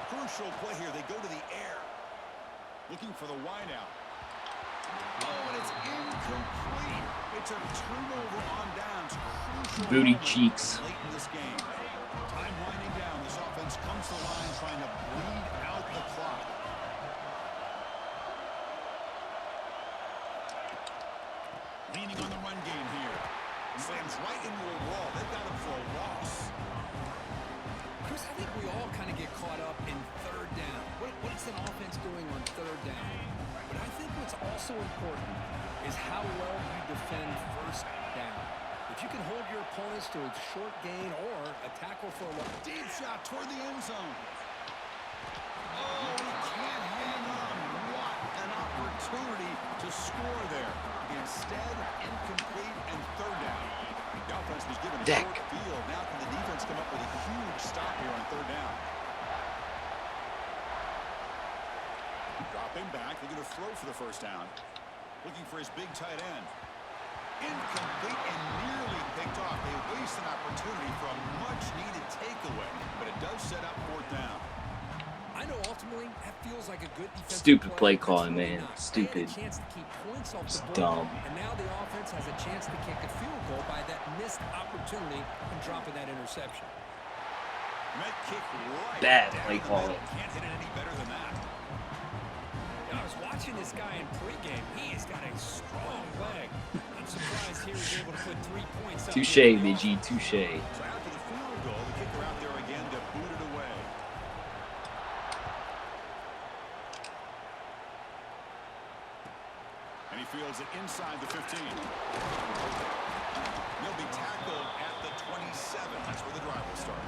Crucial play here. They go to the air. Looking for the wideout. Oh, and it's incomplete. It's a turnover on downs. Crucial Booty moment cheeks. late in this game. Time winding down. This offense comes to the line trying to bleed out the clock. Leaning on the run game here. Slams right into a wall. They've got him for a loss. Chris, I think we all kind of get caught up in 3rd down. What's an offense doing on 3rd down? But I think what's also important is how well you defend 1st down. If you can hold your opponents to a short gain or a tackle for a long. Deep shot toward the end zone. Oh, he can't hang on. What an opportunity to score there. Instead, incomplete and 3rd down. The offense was given a Deck. short field. Now can the defense come up with a huge stop here on third down? Dropping back, looking to throw for the first down. Looking for his big tight end. Incomplete and nearly picked off. They waste an opportunity for a much-needed takeaway, but it does set up fourth down. I know ultimately that feels like a good defensive Stupid play That's calling, really man. not. Stupid. They had a chance to keep points off It's the board, dumb. and now the offense has a chance to kick a field goal by that missed opportunity and dropping that interception. Met kick right Bad down play the calling. middle. Can't hit it any better than that. I was watching this guy in pregame. He has got a strong leg. I'm surprised he was able to put 3 points up. Touche, Midgie. Touche. So after the field goal, the kicker out there again to boot it away. And he fields it inside the 15. He'll be tackled at the 27. That's where the drive will start.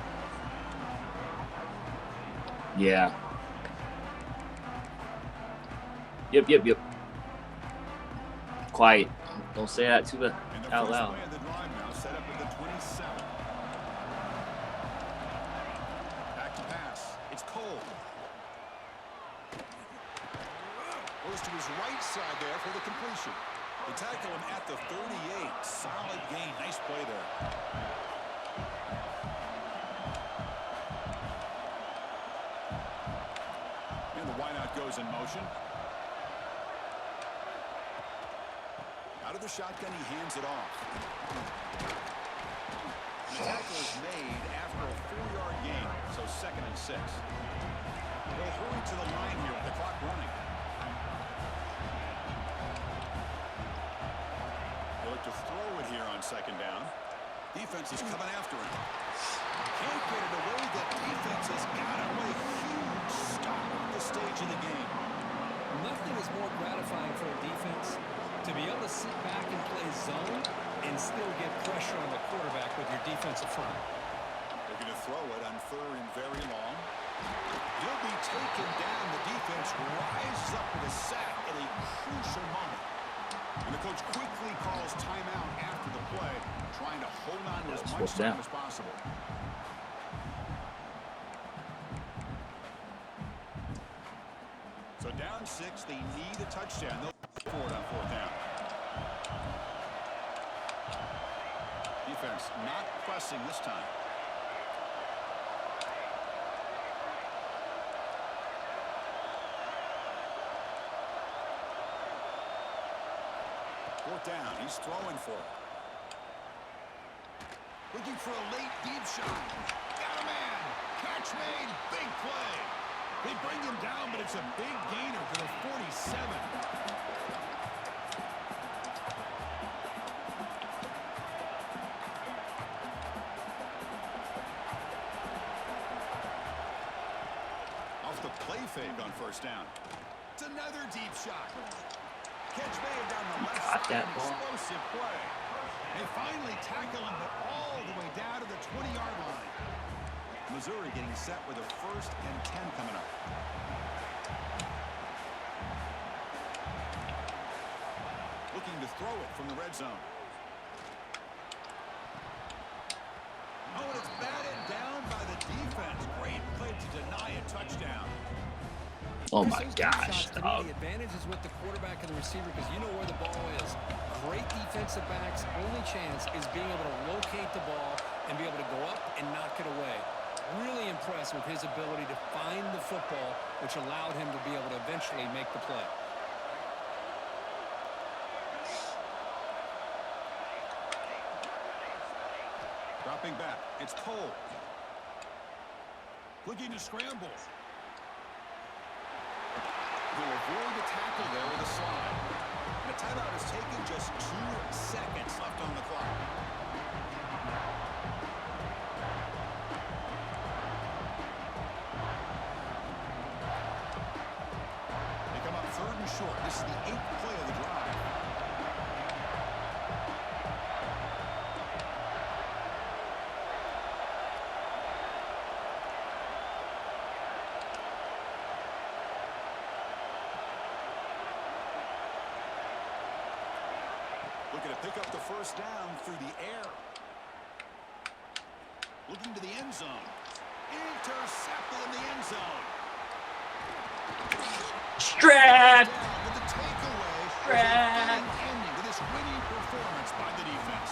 Yeah. Yep. Quiet. Don't say that to the And the out first loud. play of the drive now set up at the 27. Back to pass. It's Cole. Goes to his right side there for the completion. They tackle him at the 38. Solid gain. Nice play there. And the wideout goes in motion. Out of the shotgun, he hands it off. The tackle is made after a 4-yard gain, so 2nd and 6. They'll hurry to the line here with the clock running. They look to throw it here on 2nd down. Defense is coming after him. Can't get it away. The defense has got him with a huge stop at this stage of the game. Nothing is more gratifying for a defense to be able to sit back and play zone and still get pressure on the quarterback with your defensive front. Looking to throw it on 3rd and very long. He'll be taken down. The defense rises up with a sack at a crucial moment. And the coach quickly calls timeout after the play, trying to hold on to as much time as possible. So down 6, they need a touchdown. They'll forward on 4th down. Defense not pressing this time. Fourth down. He's throwing for it. Looking for a late deep shot. Got a man. Catch made. Big play. They bring him down, but it's a big gainer to the 47. Off the play fake on 1st down. It's another deep shot. Catch made down the left Got side. that ball. Explosive play. They finally tackle him, but all the way down to the 20-yard line. Missouri getting set with a 1st and 10 coming up. Looking to throw it from the red zone. Oh, and it's batted down by the defense. Great play to deny a touchdown. Oh my Those deep gosh, shots, to me, dog. the advantage is with the quarterback and the receiver because you know where the ball is. Great defensive backs' only chance is being able to locate the ball and be able to go up and knock it away. Really impressed with his ability to find the football, which allowed him to be able to eventually make the play. Dropping back. It's Cole. Looking to scramble. He'll avoid the tackle there with a slide. And a timeout is taken, just 2 seconds left on the clock. They come up 3rd and short. This is the 8th play of the drive. Looking to pick up the 1st down through the air. Looking to the end zone. Intercepted in the end zone. Strap! With the takeaway. Strap! Ending to this winning performance by the defense.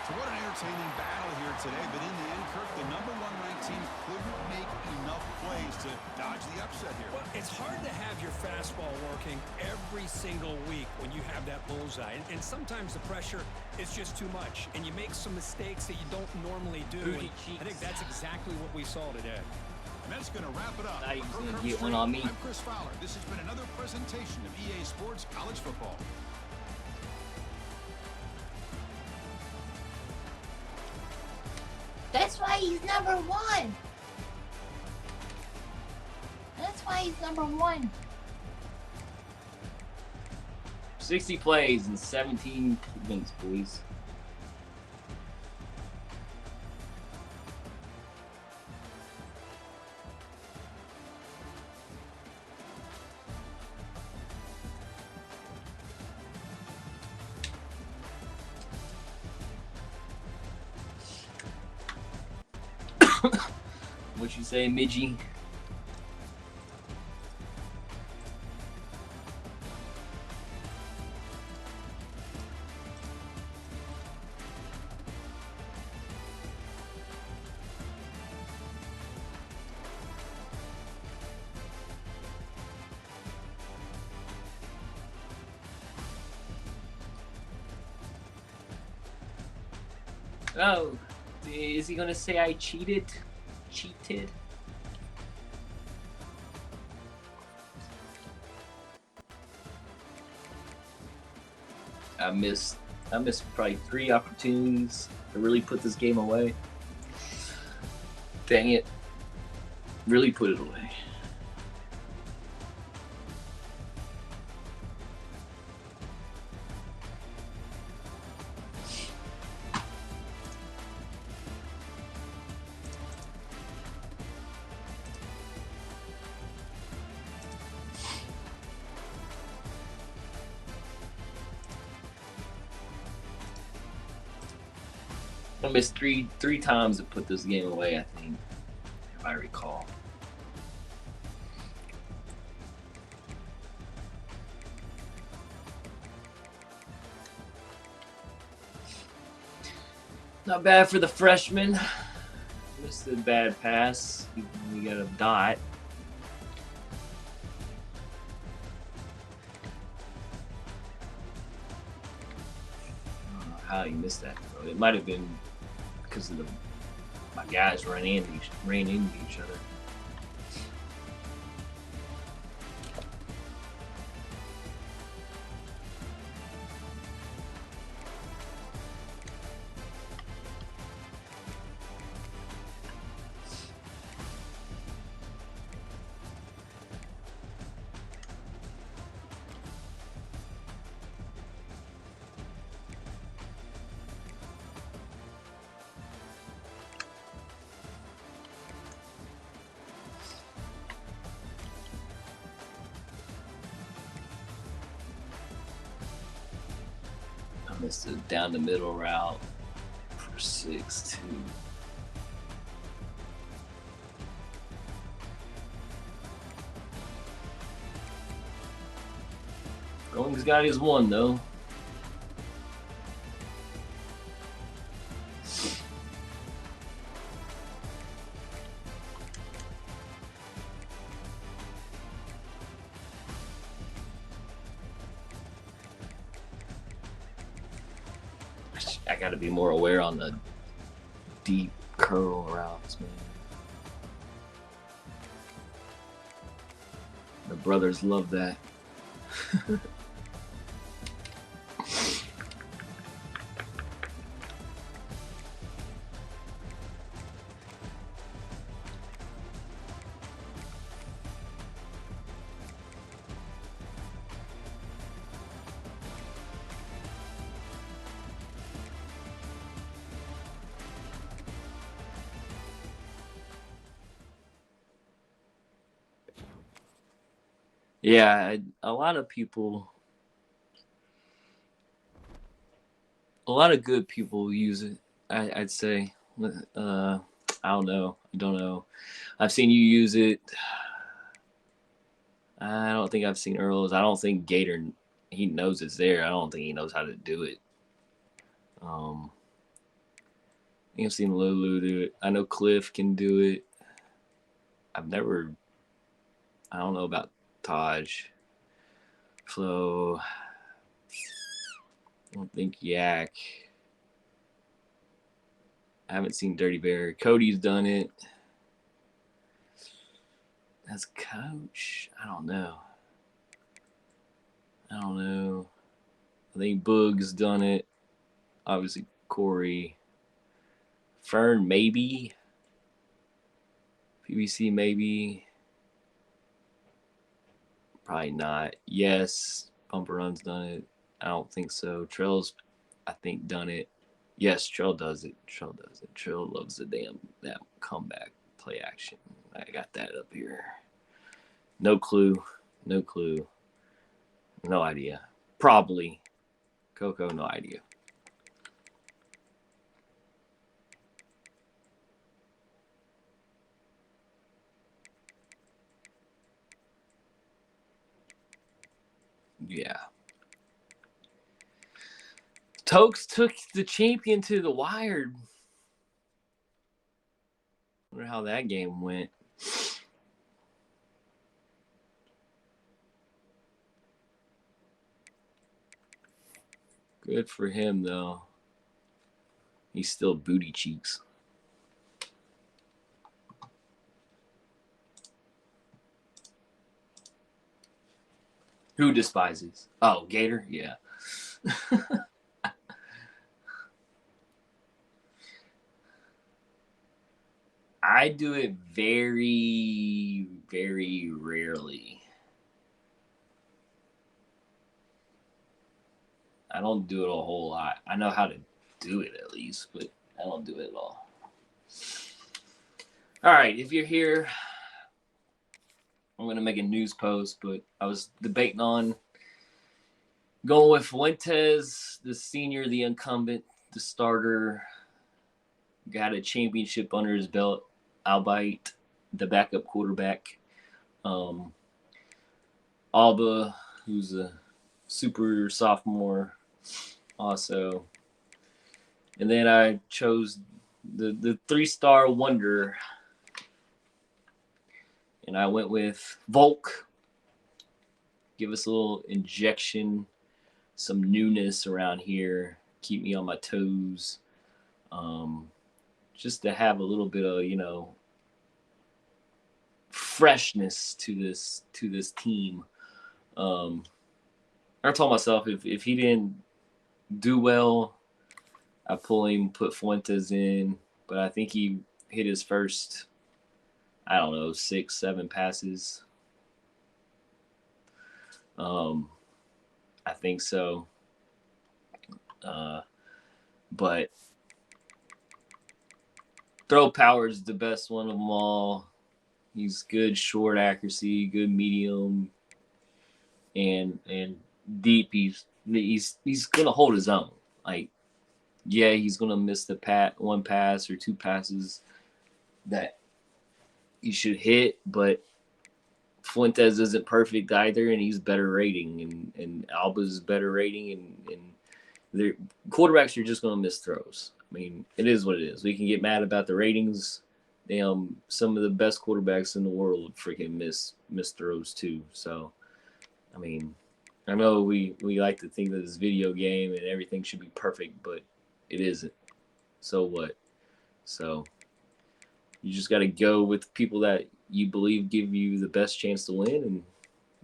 So what an entertaining battle here today, but in the end, Kirk, the number 1 ranked team couldn't make enough plays to dodge the upset here. Well, it's hard to have your fastball working every single week when you have that bullseye. And sometimes the pressure is just too much, and you make some mistakes that you don't normally do. I think that's exactly what we saw today. And that's going to wrap it up. Now he's For going to Kirk get one on me. I'm Chris Fowler. This has been another presentation of EA Sports College Football. That's why he's number 1. That's why he's number 1. 60 plays in 17 minutes, boys. What you say, Midgie? Oh, is he gonna say I cheated? Cheated? I missed probably 3 opportunities to really put this game away. Dang it. Really put it away. I missed three times to put this game away, I think, if I recall. Not bad for the freshman. Missed a bad pass. We got a dot. I don't know how he missed that throw. It might have been because of my guys ran into each other. Missed a down the middle route for 6-2. Going's got his one though. I gotta be more aware on the deep curl routes, man. The brothers love that. Yeah, a lot of people a lot of good people use it. I'd say. I don't know. I don't know. I've seen you use it. I don't think I've seen Earl's. I don't think Gator, he knows it's there. I don't think he knows how to do it. I think I've seen Lulu do it. I know Cliff can do it. I don't know about Taj. Flo. I don't think Yak. I haven't seen Dirty Bear. Cody's done it. As coach, I don't know. I think Boog's done it. Obviously, Corey. Fern, maybe. PBC, maybe. Probably not. Yes, Bumper Run's done it. I don't think so. Trail's, I think, done it. Yes, Trail does it. Trail loves that comeback play action. I got that up here. No clue. No idea. Probably. Coco, no idea. Yeah. Tokes took the champion to the wire. Wonder how that game went. Good for him, though. He's still booty cheeks. Who despises? Oh, Gator? Yeah. I do it very, very rarely. I don't do it a whole lot. I know how to do it at least, but I don't do it at all. All right, if you're here, I'm going to make a news post, but I was debating on going with Fuentes, the senior, the incumbent, the starter, got a championship under his belt, albeit the backup quarterback. Alba, who's a super sophomore also. And then I chose the 3-star wonder, and I went with Volk. Give us a little injection, some newness around here, keep me on my toes, just to have a little bit of freshness to this team. I told myself if he didn't do well, I put Fuentes in, but I think he hit his first, 6-7 passes. I think so. But throw power is the best one of them all. He's good short accuracy, good medium, and deep. He's gonna hold his own. He's gonna miss the one pass or two passes that he should hit, but Fuentes isn't perfect either, and he's better rating, and Alba's better rating, and the quarterbacks are just gonna miss throws. I mean, it is what it is. We can get mad about the ratings. Some of the best quarterbacks in the world freaking miss throws too. So, I mean, I know we like to think that this video game and everything should be perfect, but it isn't. So what? So you just got to go with people that you believe give you the best chance to win. And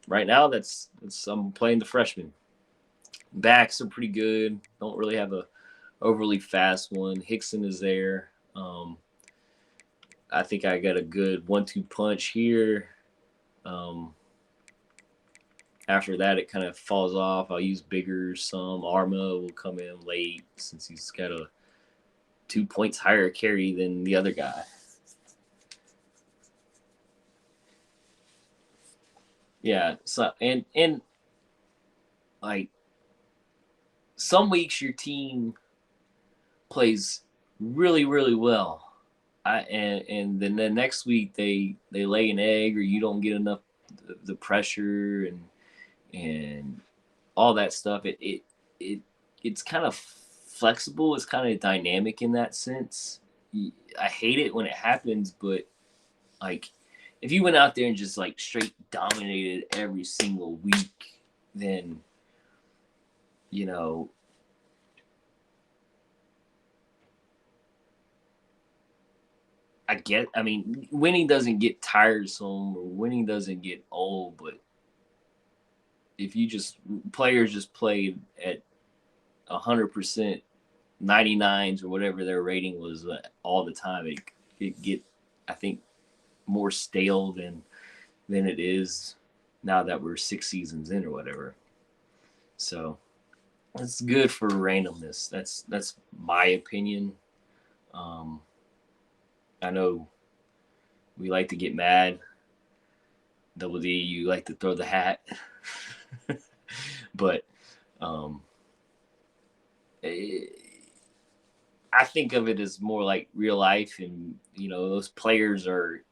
right now, that's I'm playing the freshman. Backs are pretty good. Don't really have a overly fast one. Hickson is there. I think I got a good 1-2 punch here. After that, it kind of falls off. I'll use bigger some. Arma will come in late since he's got a 2 points higher carry than the other guy. Yeah. So and like some weeks your team plays really, really well. And then the next week they lay an egg, or you don't get enough the pressure and all that stuff. It's kind of flexible. It's kind of dynamic in that sense. I hate it when it happens, but like if you went out there and just like straight dominated every single week, then you know I mean, winning doesn't get tiresome or winning doesn't get old, but if you just players just played at 100%, 99s or whatever their rating was all the time, it get I think more stale than it is now that we're 6 seasons in or whatever. So it's good for randomness. That's my opinion. I know we like to get mad. Double D, you like to throw the hat, but I think of it as more like real life, and those players are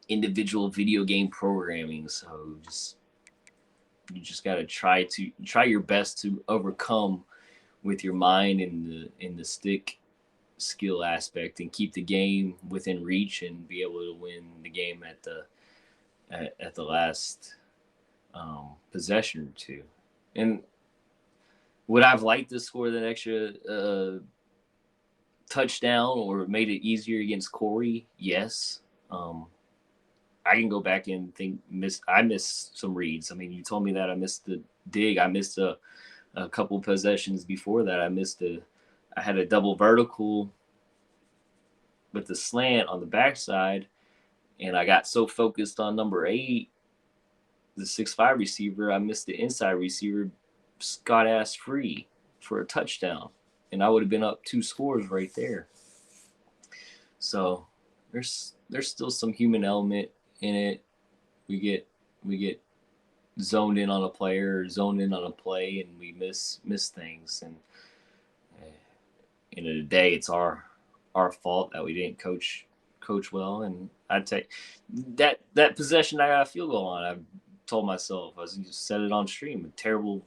individual video game programming. So you just got to try your best to overcome with your mind in the stick skill aspect and keep the game within reach and be able to win the game at the last possession or two. And would I've liked to score that extra touchdown or made it easier against Corey? Yes. I can go back and think I missed some reads. I mean, you told me that I missed the dig. I missed a couple possessions before that. I had a double vertical with the slant on the backside, and I got so focused on number 8, the 6'5" receiver, I missed the inside receiver, got ass free for a touchdown, and I would have been up 2 scores right there. So there's still some human element in it. We get zoned in on a player or zoned in on a play, and we miss things. And end of the day, it's our fault that we didn't coach well. And I'd take that possession I got a field goal on. I told myself, I just said it on stream, terrible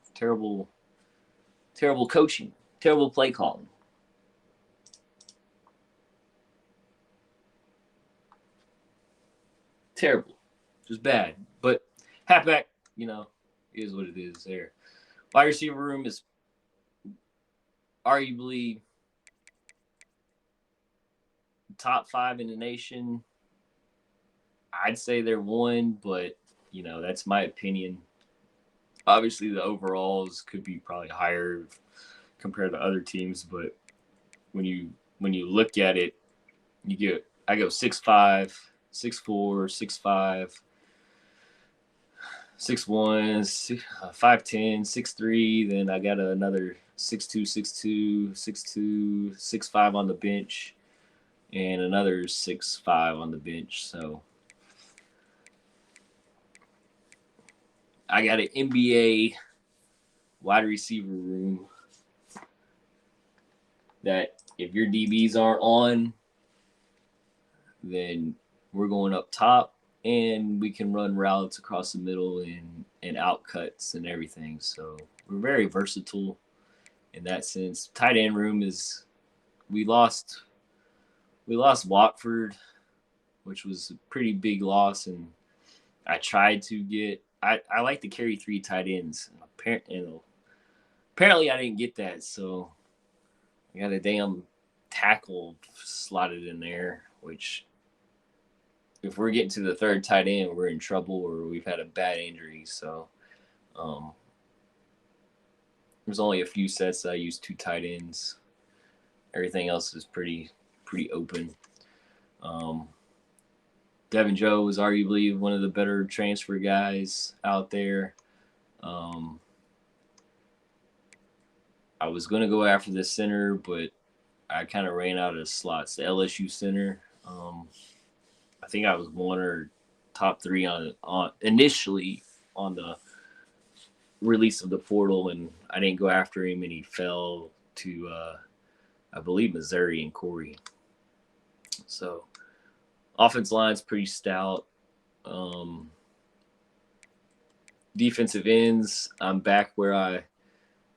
coaching, terrible play calling. Terrible. Just bad. But halfback, is what it is there. Wide receiver room is arguably top 5 in the nation. I'd say they're 1, but that's my opinion. Obviously the overalls could be probably higher compared to other teams, but when you look at it, I go 6'5", 6'4", 6'5", 6'1", 5'10", 6'3", then I got another 6'2", 6'2", 6'2", 6'5" on the bench, and another 6'5" on the bench. So I got an NBA wide receiver room that if your DBs aren't on, then we're going up top, and we can run routes across the middle and out cuts and everything. So we're very versatile in that sense. Tight end room is we lost Watford, which was a pretty big loss, and I tried to get I like to carry 3 tight ends. Apparently I didn't get that, so I got a damn tackle slotted in there, which if we're getting to the 3rd tight end, we're in trouble or we've had a bad injury. So there's only a few sets that I use 2 tight ends. Everything else is pretty open. Devin Joe is arguably one of the better transfer guys out there. I was going to go after the center, but I kind of ran out of slots. The LSU center, I think I was 1 or top 3 on initially on the release of the portal, and I didn't go after him, and he fell to I believe, Missouri and Corey. So offense line's pretty stout. Defensive ends, I'm back where I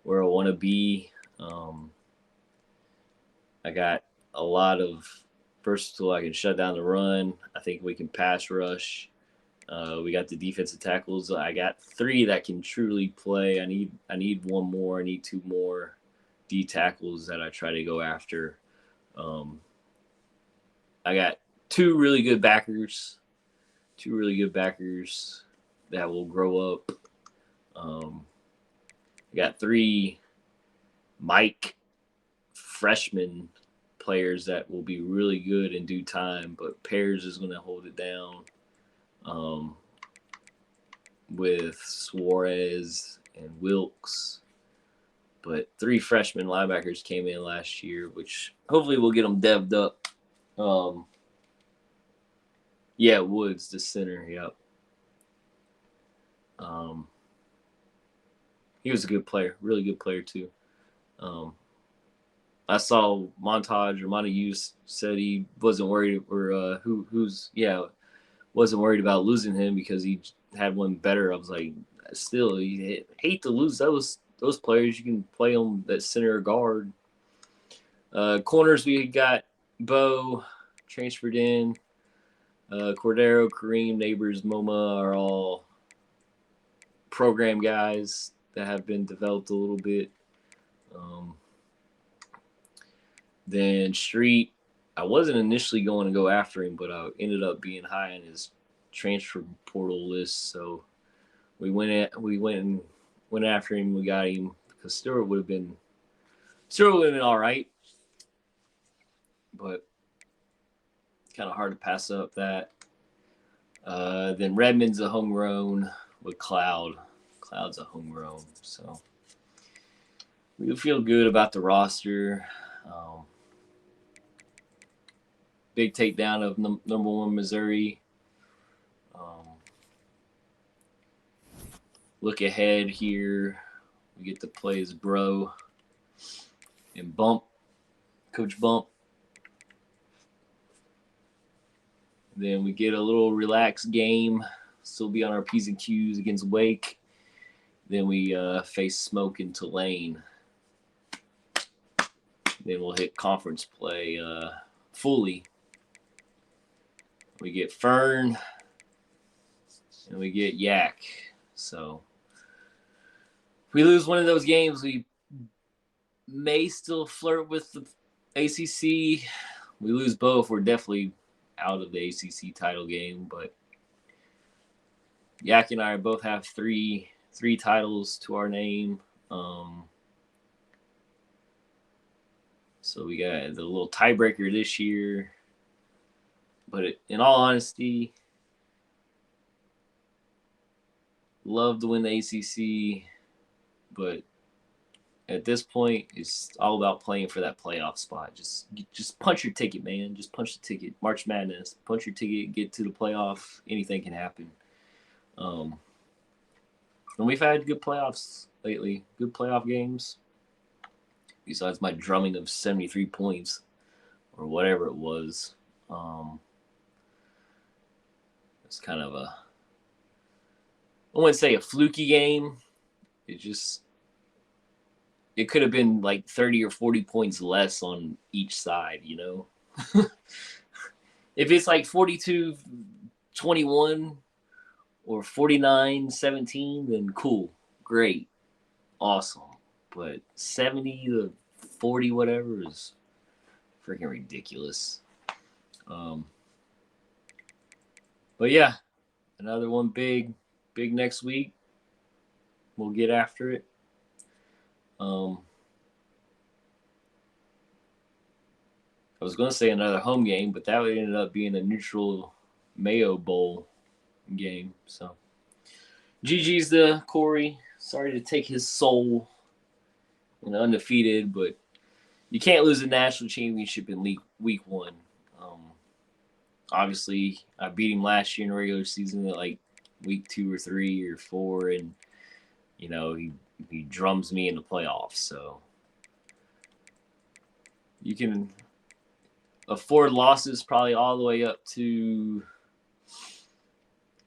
want to be. I got a lot of versatile. I can shut down the run. I think we can pass rush. We got the defensive tackles. I got 3 that can truly play. I need 1 more. I need 2 more D tackles that I try to go after. I got 2 really good backers. 2 really good backers that will grow up. I got 3 Mike freshman players that will be really good in due time, but Pears is going to hold it down with Suarez and Wilkes. But 3 freshman linebackers came in last year, which hopefully we'll get them devved up. Yeah, Woods, the center, yep. He was a good player, really good player too. I saw Montague said he wasn't worried, or wasn't worried about losing him because he had one better. I was like, still, you hate to lose those players. You can play them that center or guard. Corners, we got Bo transferred in. Cordero, Kareem, Neighbors, MoMA are all program guys that have been developed a little bit. Then Street, I wasn't initially going to go after him, but I ended up being high on his transfer portal list. So we went after him. We got him because Stewart would have been all right, but kind of hard to pass up that. Then Redmond's a homegrown with Cloud. Cloud's a homegrown, so we feel good about the roster. Big takedown of number 1 Missouri. Look ahead here. We get to play as Bro and Bump, Coach Bump. Then we get a little relaxed game. Still be on our P's and Q's against Wake. Then we face Smoke and Tulane. Then we'll hit conference play fully. We get Fern, and we get Yak. So if we lose one of those games, we may still flirt with the ACC. We lose both, we're definitely out of the ACC title game. But Yak and I both have three titles to our name. So we got the little tiebreaker this year. But in all honesty, love to win the ACC, but at this point, it's all about playing for that playoff spot. Just punch your ticket, man. Just punch the ticket. March Madness. Punch your ticket. Get to the playoff. Anything can happen. And we've had good playoffs lately. Good playoff games. Besides my drumming of 73 points or whatever it was. It's kind of I wouldn't say a fluky game. It could have been like 30 or 40 points less on each side, you know? If it's like 42-21 or 49-17, then cool, great, awesome. But 70-40 whatever is freaking ridiculous. But yeah, another one big next week. We'll get after it. I was going to say another home game, but that would ended up being a neutral Mayo Bowl game. So GG's to Corey. Sorry to take his soul. Undefeated, but you can't lose a national championship in week 1. Obviously, I beat him last year in the regular season at like week 2 or 3 or 4, and he drums me in the playoffs. So You can afford losses probably all the way up to,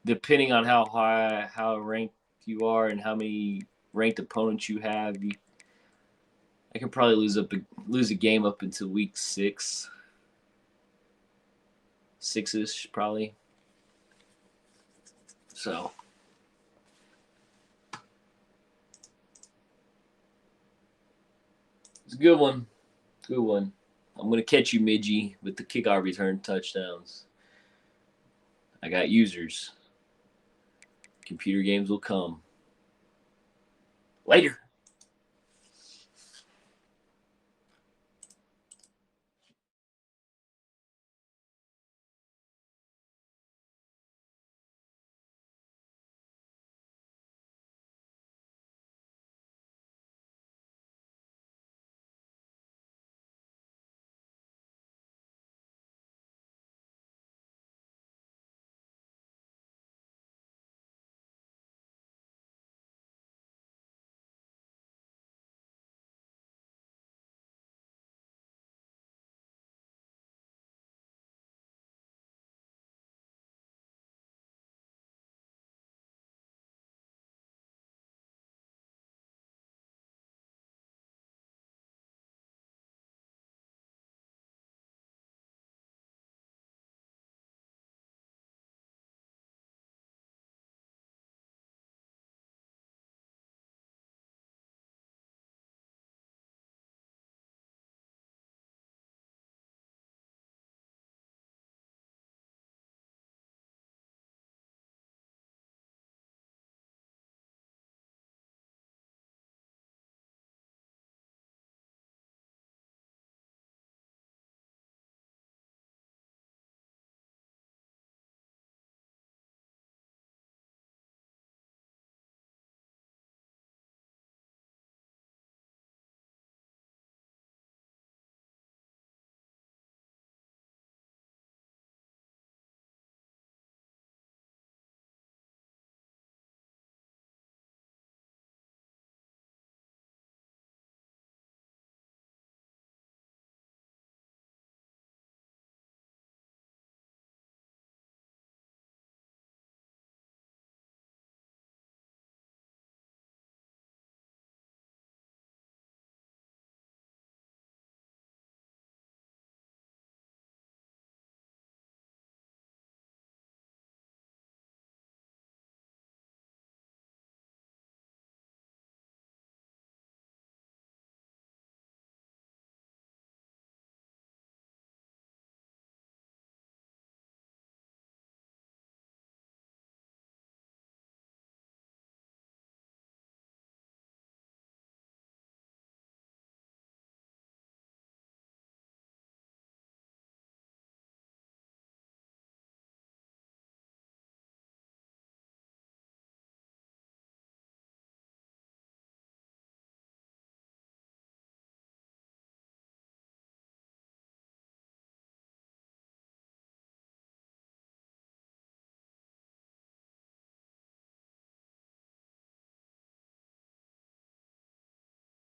depending on how ranked you are and how many ranked opponents you have. I can probably lose a game up until week 6-ish probably. So it's a good one. Good one. I'm going to catch you, Midgie, with the kickoff return touchdowns. I got users. Computer games will come. Later.